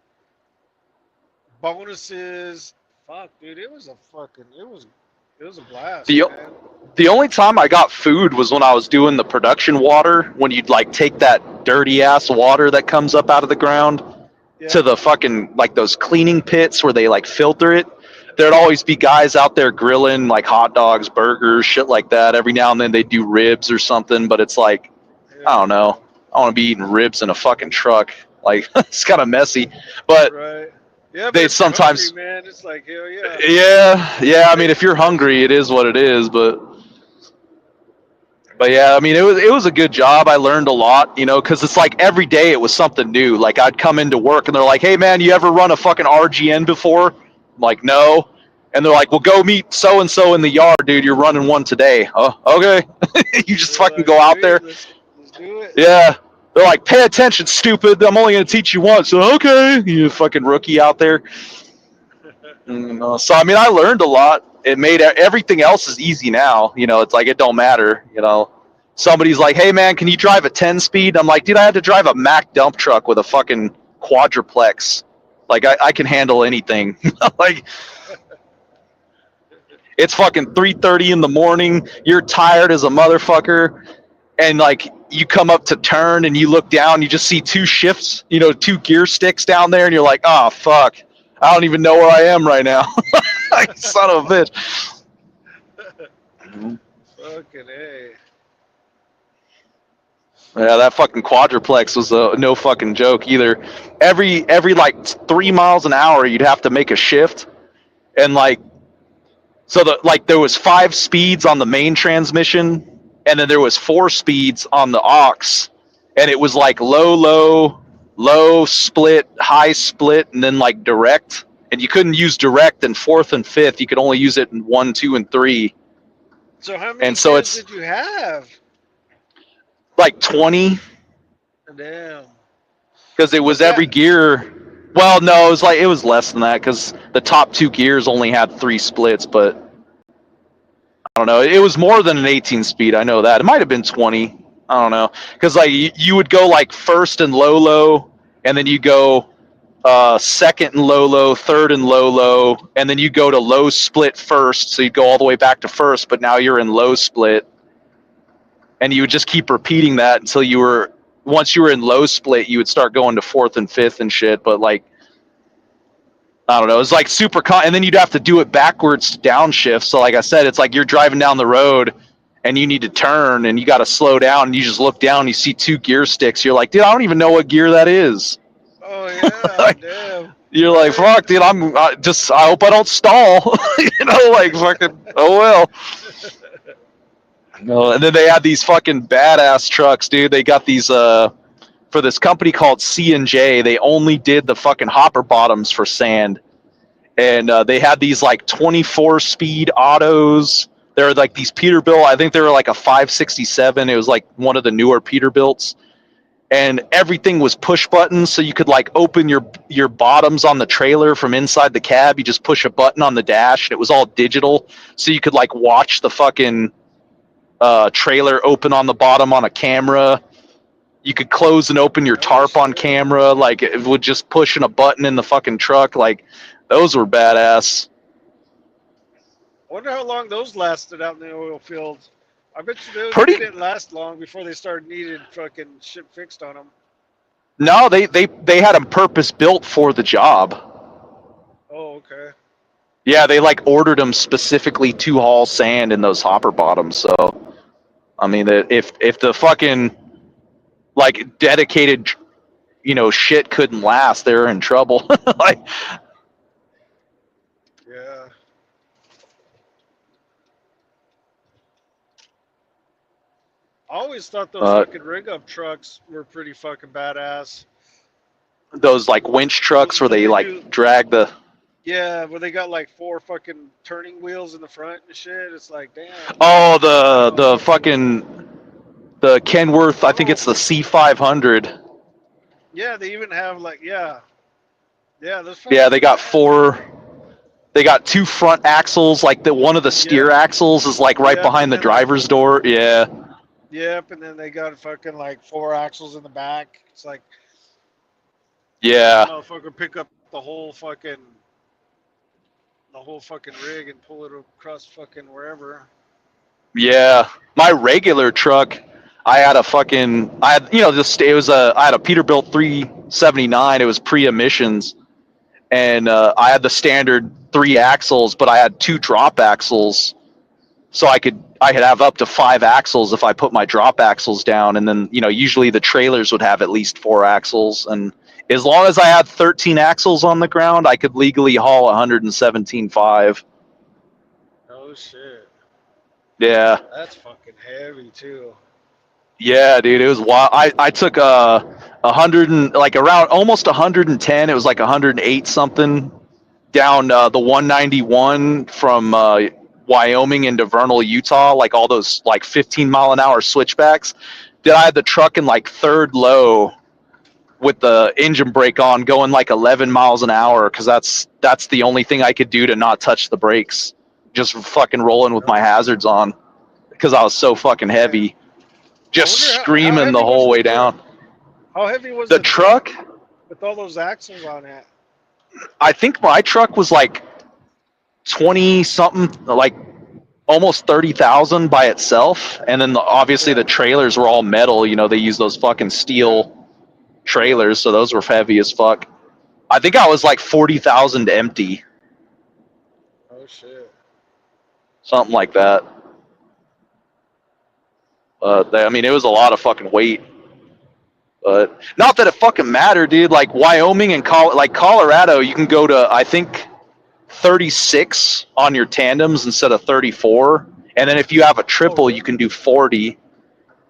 bonuses. Fuck, dude, it was a blast, The man. the only time I got food was when I was doing the production water, when you'd like take that dirty ass water that comes up out of the ground Yeah. to the fucking, like, those cleaning pits where they like filter it. There'd always be guys out there grilling like hot dogs, burgers, shit like that. Every now and then they do ribs or something, but it's like, I don't know. I want to be eating ribs in a fucking truck. Like, it's kind of messy. But Right. Yeah, but they if you're sometimes, hungry, man, it's like hell yeah. yeah. I mean, if you're hungry, it is what it is. But yeah, I mean, it was a good job. I learned a lot, because it's like every day it was something new. Like I'd come into work and they're like, "Hey man, you ever run a fucking RGN before?" I'm like, "No." And they're like, "Well, go meet so and so in the yard, dude. You're running one today." Oh, okay. You just They're fucking like, go out sweet, there. let's do it. Yeah. They're like, "Pay attention, stupid. I'm only going to teach you once." So, okay, you fucking rookie out there. So I mean, I learned a lot. It made everything else is easy now. It's like it don't matter. Somebody's like, "Hey man, can you drive a 10 speed?" I'm like, "Dude, I had to drive a Mack dump truck with a fucking quadruplex. Like I can handle anything." Like it's fucking 3:30 in the morning. You're tired as a motherfucker, and like you come up to turn and you look down, you just see two shifts, two gear sticks down there, and you're like, "Oh fuck, I don't even know where I am right now." Like, son of a bitch. Fucking A. Yeah, that fucking quadruplex was no fucking joke either. Every like 3 miles an hour, you'd have to make a shift, and like so there was 5 speeds on the main transmission, and then there was 4 speeds on the aux, and it was like low split, high split, and then like direct. And you couldn't use direct in fourth and fifth. You could only use it in 1, 2, and 3. So how many And so kids it's did you have? like 20, Damn. because it was But every that gear. Well, no, it was less than that because the top 2 gears only had 3 splits. But I don't know. It was more than an 18 speed. I know that. It might have been 20. I don't know, because like you would go like first and low, and then you go second and low, third and low, and then you go to low split first. So you go all the way back to first, but now you're in low split, and you would just keep repeating that until once you were in low split, you would start going to fourth and fifth and shit. But like, I don't know, it's like and then you'd have to do it backwards to downshift. So like I said, it's like you're driving down the road and you need to turn and you got to slow down, and you just look down and you see 2 gear sticks. You're like, dude, I don't even know what gear that is. oh yeah, Like, damn. you're like, Right? fuck, dude, I hope I don't stall. Like fucking, oh well. No, and then they had these fucking badass trucks, dude. They got these for this company called C&J. They only did the fucking hopper bottoms for sand, and they had these like 24 speed autos. They're like these Peterbilt. I think they were like a 567. It was like one of the newer Peterbilts, and everything was push buttons, so you could like open your bottoms on the trailer from inside the cab. You just push a button on the dash, and it was all digital, so you could like watch the fucking trailer open on the bottom on a camera. You could close and open your Oh tarp on shit. camera, like it would just pushing a button in the fucking truck. Like those were badass. Wonder how long those lasted out in the oil fields. I bet you they Pretty. didn't last long before they started needing fucking shit fixed on them. No, they had them purpose built for the job. Oh, okay. Yeah, they like ordered them specifically to haul sand in those hopper bottoms. So I mean, if the fucking like dedicated shit couldn't last, they're in trouble. Like, Yeah. I always thought those uh, fucking rig up trucks were pretty fucking badass. those like winch trucks where When they they do, like drag the. yeah, where they got like 4 fucking turning wheels in the front and shit. It's like, damn. Oh, How the fucking. fucking the Kenworth. I think Oh, it's the C500. yeah, they even have like, yeah. Yeah, those Yeah, fuckers they are got badass. 4. They got 2 front axles. Like the one of the steer Yep, axles is like right yep, and behind the then like, driver's door. Yeah, yep, and then they got fucking like 4 axles in the back. It's like, yeah, motherfucker pick up the whole fucking rig and pull it across fucking wherever. yeah. My regular truck, I had a fucking. I had just it was a. I had a Peterbilt 379. It was pre-emissions, and I had the standard 3 axles, but I had 2 drop axles, so I could have up to 5 axles if I put my drop axles down, and then usually the trailers would have at least 4 axles, and As long as I had 13 axles on the ground, I could legally haul 117.5. Oh shit, Yeah. that's fucking heavy too. Yeah, dude, it was wild. I took a hundred and like around almost 110. It was like 108 something down the 191 from Wyoming into Vernal, Utah. Like all those like 15-mile-an-hour switchbacks. Then I had the truck in like third low with the engine brake on, going like 11 miles an hour because that's the only thing I could do to not touch the brakes. Just fucking rolling with my hazards on because I was so fucking Damn. heavy. I Just wonder how screaming the heavy was whole the way truck? down. How heavy was The the truck truck, with all those axles on it? I think my truck was like 20 something, like almost 30,000 by itself. And then obviously Yeah, the trailers were all metal. You know, they use those fucking yeah. steel trailers. So those were heavy as fuck. I think I was like 40,000 empty, Oh shit. something like that. But I mean, it was a lot of fucking weight. But not that it fucking mattered, dude. Like Wyoming and like Colorado, you can go to I think 36 on your tandems instead of 34. And then if you have a Oh triple, you really? can do 40.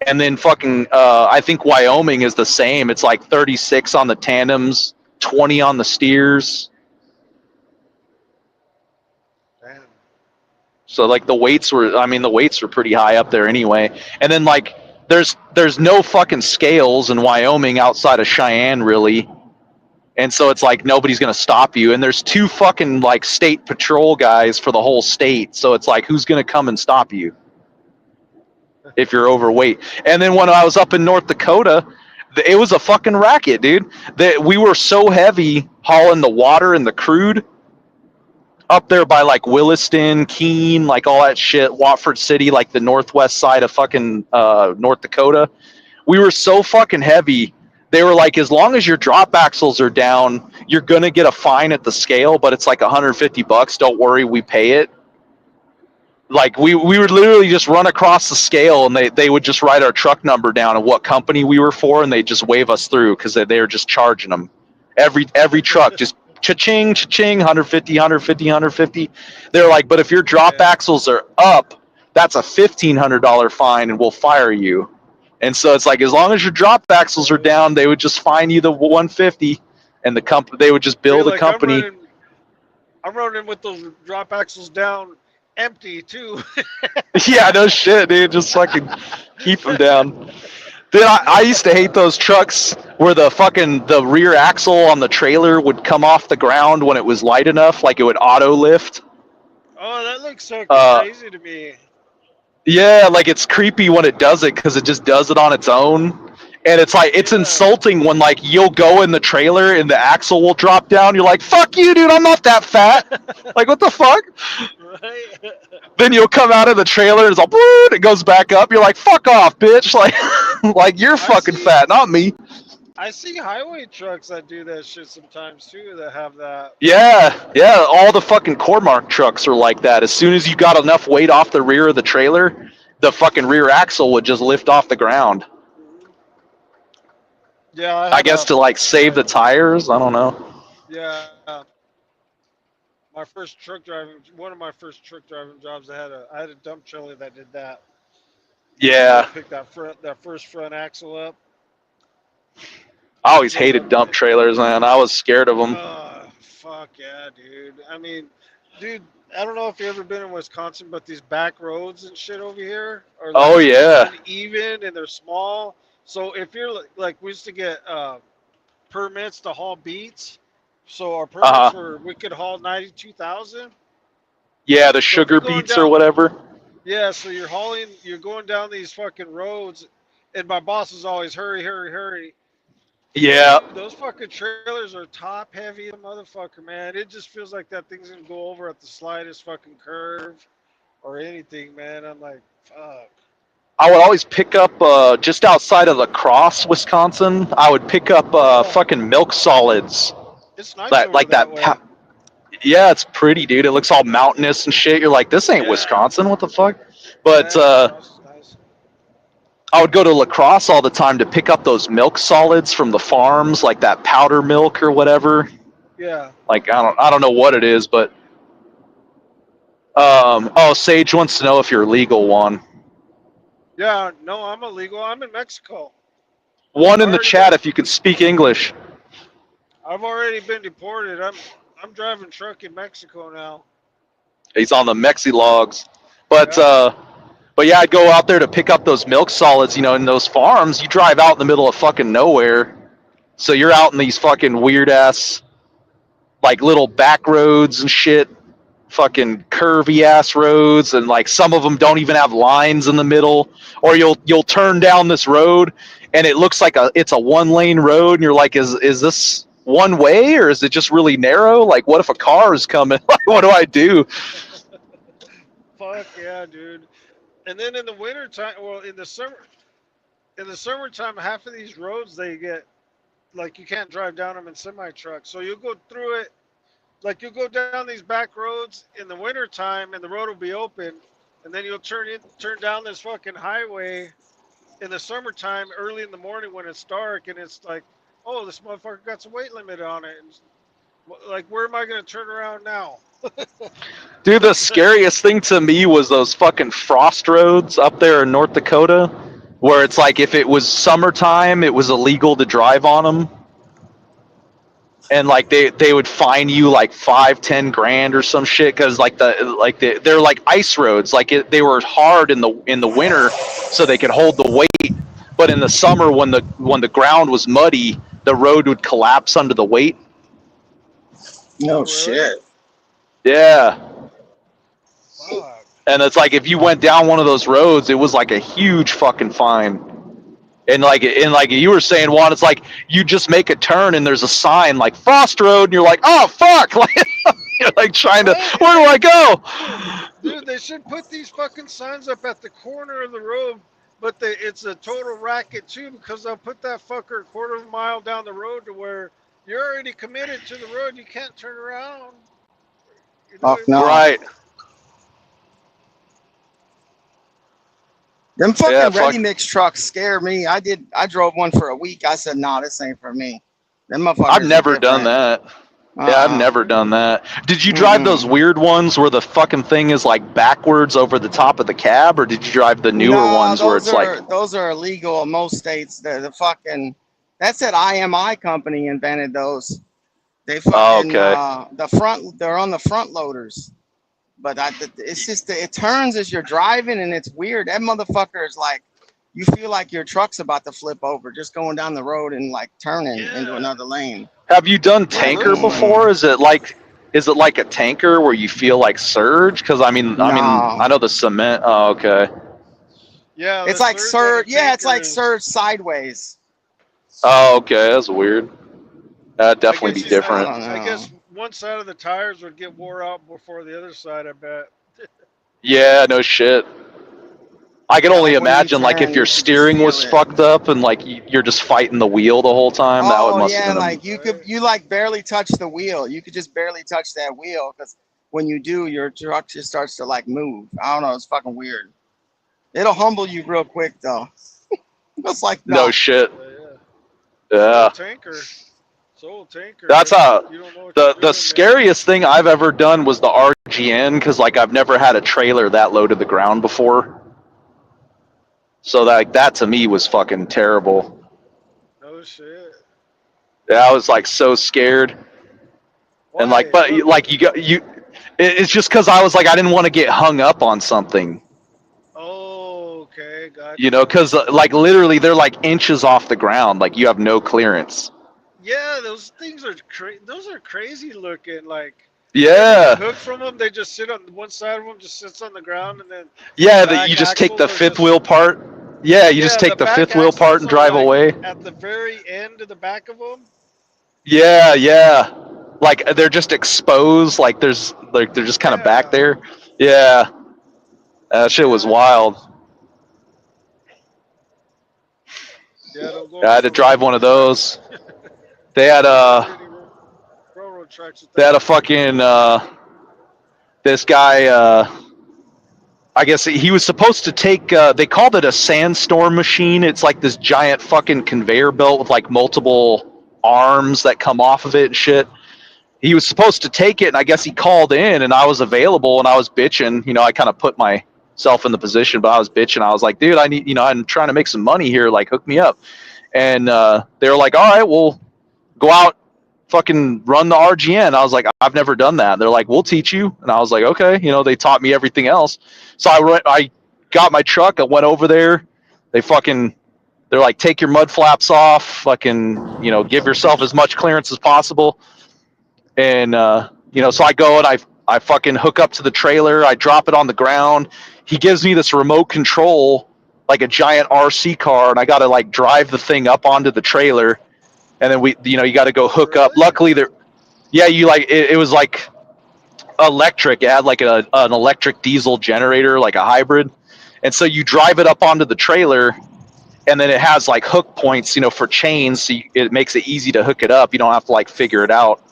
And then fucking, I think Wyoming is the same. It's like 36 on the tandems, 20 on the steers. Damn. So like the weights were pretty high up there anyway. And then like, there's no fucking scales in Wyoming outside of Cheyenne really. And so it's like nobody's gonna stop you. And there's two fucking like state patrol guys for the whole state. So it's like who's gonna come and stop you if you're overweight? And then when I was up in North Dakota, it was a fucking racket, dude. That we were so heavy hauling the water and the crude up there by like Williston, Keene, like all that shit, Watford City, like the northwest side of fucking North Dakota. We were so fucking heavy. They were like, as long as your drop axles are down, you're gonna get a fine at the scale, but it's like $150. Don't worry, we pay it. Like we would literally just run across the scale, and they would just write our truck number down and what company we were for, and they just wave us through because they were just charging them every truck just cha-ching cha-ching 150. They're like, but if your drop Yeah. axles are up, that's a $1,500 fine, and we'll fire you. And so it's like as long as your drop axles are Oh down, they shit. would just fine you the 150, and the company they would just Be bill the like company. I'm running with those drop axles down empty too. Yeah, no shit, dude. Just fucking keep them down. Dude, I used to hate those trucks where the rear axle on the trailer would come off the ground when it was light enough, like it would auto lift. Oh, that looks fucking Uh, crazy to me. yeah, like it's creepy when it does it because it just does it on its own. And it's like it's Yeah. insulting when like you'll go in the trailer and the axle will drop down. You're like, "Fuck you, dude! I'm not that fat." Like, what the fuck? Right? Then you'll come out of the trailer and it's all, it goes back up. You're like, "Fuck off, bitch!" Like, like you're I fucking see fat, not me. I see highway trucks that do that shit sometimes too that have that. Yeah, yeah. All the fucking Cormark trucks are like that. As soon as you got enough weight off the rear of the trailer, the fucking rear axle would just lift off the ground. Mhm. Yeah, I I had guess a to like save the tires. I don't know. yeah. My first truck driving, one of my first truck driving jobs, I had a dump trailer that did that. You got to Yeah, pick that first front axle up. I always Load hated up. dump trailers, man. I was scared of them. Fuck yeah, dude. I mean, dude, I don't know if you ever been in Wisconsin, but these back roads and shit over here are Oh like yeah, uneven and they're small. So if you're like we used to get permits to haul beets. So our permits uh huh. were we could haul 92,000. Yeah, the So if you're sugar going beets or down, whatever. yeah, so you're going down these fucking roads, and my boss is always hurry, hurry, hurry. Yeah, Dude, those fucking trailers are top heavy, motherfucker, man. It just feels like that thing's gonna go over at the slightest fucking curve or anything, man. I'm like, fuck. I would always pick up just outside of La Crosse, Wisconsin. I would pick up Oh, fucking milk solids. it's nice That over like that that. way. Yeah, it's pretty, dude. It looks all mountainous and shit. You're like, this ain't Yeah, Wisconsin. What the fuck? But yeah, La Crosse is nice. I would go to La Crosse all the time to pick up those milk solids from the farms, like that powder milk or whatever. Yeah. Like I don't know what it is, but oh, Sage wants to know if you're legal, Juan. Yeah. No, I'm illegal. I'm in Mexico. One I in the already chat got. if you could speak English. I've already been deported. I'm driving truck in Mexico now. He's on the Mexi logs. But Yeah. but yeah, I'd go out there to pick up those milk solids, you know, in those farms. You drive out in the middle of fucking nowhere. So you're out in these fucking weird ass like little back roads and shit, fucking curvy ass roads, and like some of them don't even have lines in the middle. Or you'll turn down this road and it looks like it's a one lane road, and you're like, is this one way or is it just really narrow? Like, what if a car is coming? Like, what do I do? Fuck yeah, dude. And then in the wintertime, well, in the summertime, half of these roads they get like you can't drive down them in semi trucks. So you'll go through it, like you'll go down these back roads in the wintertime, and the road will be open, and then you'll turn down this fucking highway in the summertime, early in the morning when it's dark, and it's like, oh, this motherfucker got some weight limit on it. And like, where am I gonna turn around now? Dude, the scariest thing to me was those fucking frost roads up there in North Dakota, where it's like if it was summertime, it was illegal to drive on them, and like they would fine you like 5-10 grand or some shit because they're like ice roads, like they were hard in the winter, so they could hold the weight, but in the summer when the ground was muddy, the road would collapse under the weight. No Oh, really? shit. Yeah. Fuck. And it's like if you went down one of those roads, it was like a huge fucking fine. And like you were saying, Juan, it's like you just make a turn and there's a sign like Frost Road, and you're like, oh fuck, like you're like trying to, Right? where do I go? Dude, they should put these fucking signs up at the corner of the road, but it's a total racket too because they'll put that fucker a quarter of a mile down the road to where you're already committed to the road. You can't turn around. You know what Fuck I no. mean? Right. Them Yeah, fucking ready fuck. mix trucks scare me. I drove one for a week. I said, nah, this ain't for me. Them motherfuckers I've are never done different. that. Yeah, I've never done that. Did you drive those Mm-mm. weird ones where the fucking thing is like backwards over the top of the cab, or did you drive the newer No, ones where it's like, those are illegal in most states. The fucking that's that IMI company invented those. They oh, fucking okay. they're on the front loaders. But it's just it turns as you're driving and it's weird. That motherfucker is like you feel like your truck's about to flip over just going down the road and like turning into Yeah. another lane. Have you done Well, tanker those. before? Is it like a tanker where you feel like surge? Because No. I know the cement. Oh, okay. Yeah, It's the like surge on a surge. Yeah, it's tanker like is. surge sideways. Oh, okay. That's weird. That'd I definitely guess be you. I different. don't I know. guess one side of the tires would get wore out before the other side. I bet. Yeah, no shit. I can Yeah, only like when you imagine like if turn, your you could just steering feel was it. fucked up and like you're just fighting the wheel the whole time. That would Oh must have yeah, been like Right. you like barely touch the wheel. You could just barely touch that wheel because when you do, your truck just starts to like move. I don't know. It's fucking weird. It'll humble you real quick though. It's like no no. shit. Yeah. Yeah. Soul tanker. Soul tanker, That's man. how You don't know what you're the doing, man. scariest thing I've ever done was the RGN because like I've never had a trailer that low to the ground before. So that to me was fucking terrible. No shit. Yeah, I was like so scared. And like, Why? but like it's just because I was like I didn't want to get hung up on something, Oh, okay, you know, gotcha. because like literally they're like inches off the ground, like you have no clearance. Yeah, those things are those are crazy looking. Like, you ever get Yeah, hooked from them? They just sit on one side of them, just sits on the ground, and then the yeah, that you back just take the axles are fifth just. wheel part. Yeah, you just Yeah, the take the back fifth wheel part axles and are drive like away. at the very end of the back of them. Yeah, yeah, like they're just exposed, like they're just kind of back Yeah, there. Yeah, that shit was yeah, wild. yeah. Don't go I on had to the drive one railroad of tracks. those. They had Don't go on any railroad tracks with they that had a shit. fucking this guy I guess he was supposed to take. They called it a sandstorm machine. It's like this giant fucking conveyor belt with like multiple arms that come off of it and shit. He was supposed to take it, and I guess he called in, and I was available, and I was bitching. You know, I kind of put myself in the position, but I was bitching. I was like, dude, I need, I'm trying to make some money here. Like, hook me up. And they were like, all right, we'll go out, fucking run the RGN. I was like, I've never done that. They're like, we'll teach you. And I was like, okay. They taught me everything else. So I got my truck. I went over there. They're like, take your mud flaps off. Fucking, give yourself as much clearance as possible. And, so I go and I fucking hook up to the trailer. I drop it on the ground. He gives me this remote control, like a giant RC car, and I got to like drive the thing up onto the trailer. And then you got to go hook up. Really? Luckily, it was like electric. It had like an electric diesel generator, like a hybrid. And so you drive it up onto the trailer, and then it has like hook points, for chains. So it makes it easy to hook it up. You don't have to like figure it out.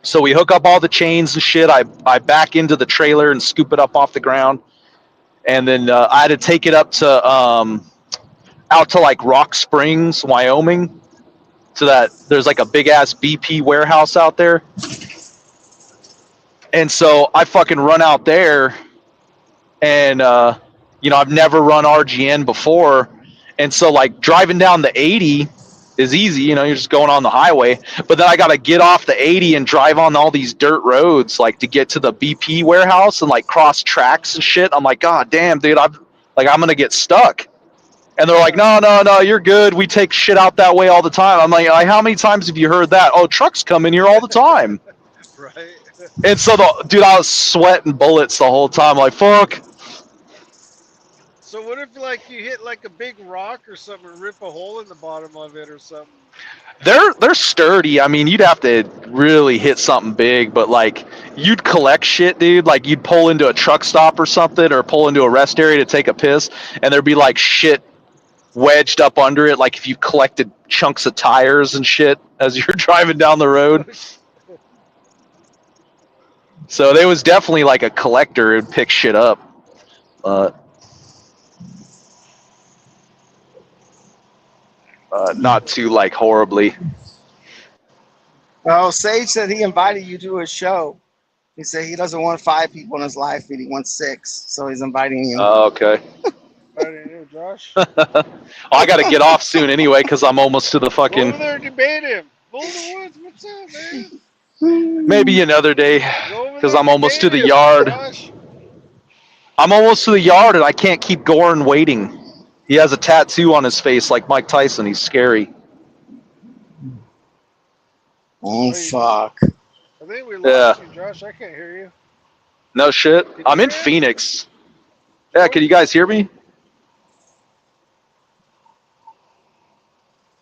So we hook up all the chains and shit. I back into the trailer and scoop it up off the ground. And then I had to take it up to out to like Rock Springs, Wyoming. So that there's like a big ass BP warehouse out there. And so I fucking run out there, and I've never run RGN before. And so like driving down the 80 is easy, you're just going on the highway. But then I got to get off the 80 and drive on all these dirt roads, like to get to the BP warehouse and like cross tracks and shit. I'm like, God damn, dude, I'm going to get stuck. And they're like, no, you're good. We take shit out that way all the time. I'm like, how many times have you heard that? Oh, trucks come in here all the time. Right. And so, dude, I was sweating bullets the whole time. Like, fuck. So what if like you hit like a big rock or something and rip a hole in the bottom of it or something? They're sturdy. I mean, you'd have to really hit something big, but like you'd collect shit, dude. Like you'd pull into a truck stop or something, or pull into a rest area to take a piss, and there'd be like shit wedged up under it, like if you collected chunks of tires and shit as you're driving down the road. So there was definitely like a collector who'd pick shit up. Not too like horribly. Well, Sage said he invited you to his show. He said he doesn't want 5 people in his life, but he wants 6. So he's inviting you. Oh, okay. Inviting you, Josh. I got to get off soon anyway because I'm almost to the Go fucking. over there and debate him. Bull in the woods, what's up, man? Maybe another day Go over because there I'm and almost to debate the him, yard. Josh. I'm almost to the yard and I can't keep Goran waiting. He has a tattoo on his face like Mike Tyson. He's scary. Oh, fuck. I think we lost you, Josh. I can't hear you. No shit. Can you I'm in hear us? Phoenix. Yeah, can you guys hear me?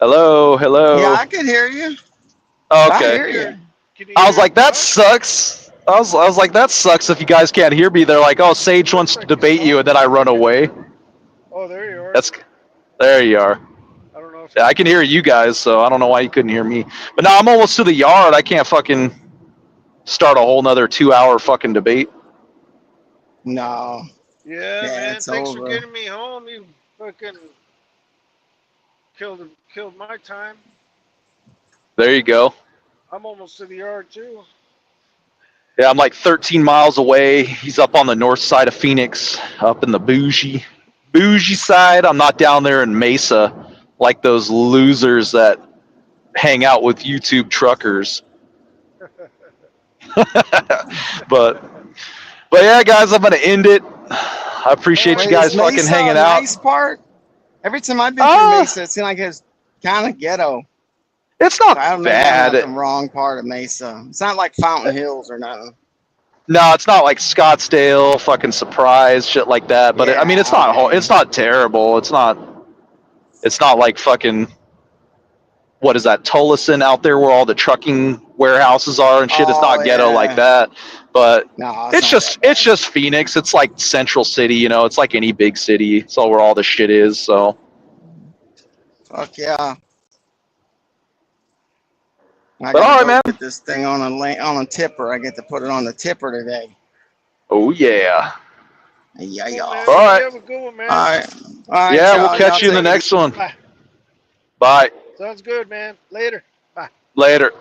Hello. Yeah, I can hear you. Oh, I okay. hear you. Can you I was hear like, that Josh? sucks. I was like, that sucks if you guys can't hear me. They're like, oh, Sage wants to debate you, and then I run away. Oh, there you are. There you are. I don't know if Yeah, I can hear you guys, so I don't know why you couldn't hear me. But now I'm almost to the yard. I can't fucking start a whole nother 2-hour fucking debate. No. Yeah, man. it's Thanks over. for getting me home. You fucking killed my time. There you go. I'm almost to the yard too. Yeah, I'm like 13 miles away. He's up on the north side of Phoenix, up in the bougie side. I'm not down there in Mesa like those losers that hang out with YouTube truckers. but yeah, guys, I'm gonna end it. I appreciate you Wait, guys is fucking Mesa hanging a out. nice part? Every time I've been through Mesa, it seems like it's kind of ghetto. It's not I don't know bad. the wrong part of Mesa. It's not like Fountain Hills or nothing. No, it's not like Scottsdale, fucking Surprise, shit like that. But I mean, it's not. okay. It's not terrible. It's not like fucking. What is that, Tolleson out there where all the trucking warehouses are and shit? It's not ghetto like that, but No, it's just Phoenix. It's like Central City, It's like any big city. It's all where all the shit is. So. Fuck yeah. I But all gotta right, go man. get this thing on a tipper. I get to put it on the tipper today. Oh yeah. Yeah, Cool, y'all. man. All Well, right. you have a good one, man. All right. All right, Yeah, we'll y'all. catch you in the take it next easy. one. Bye. Bye. Sounds good, man. Later. Bye. Later.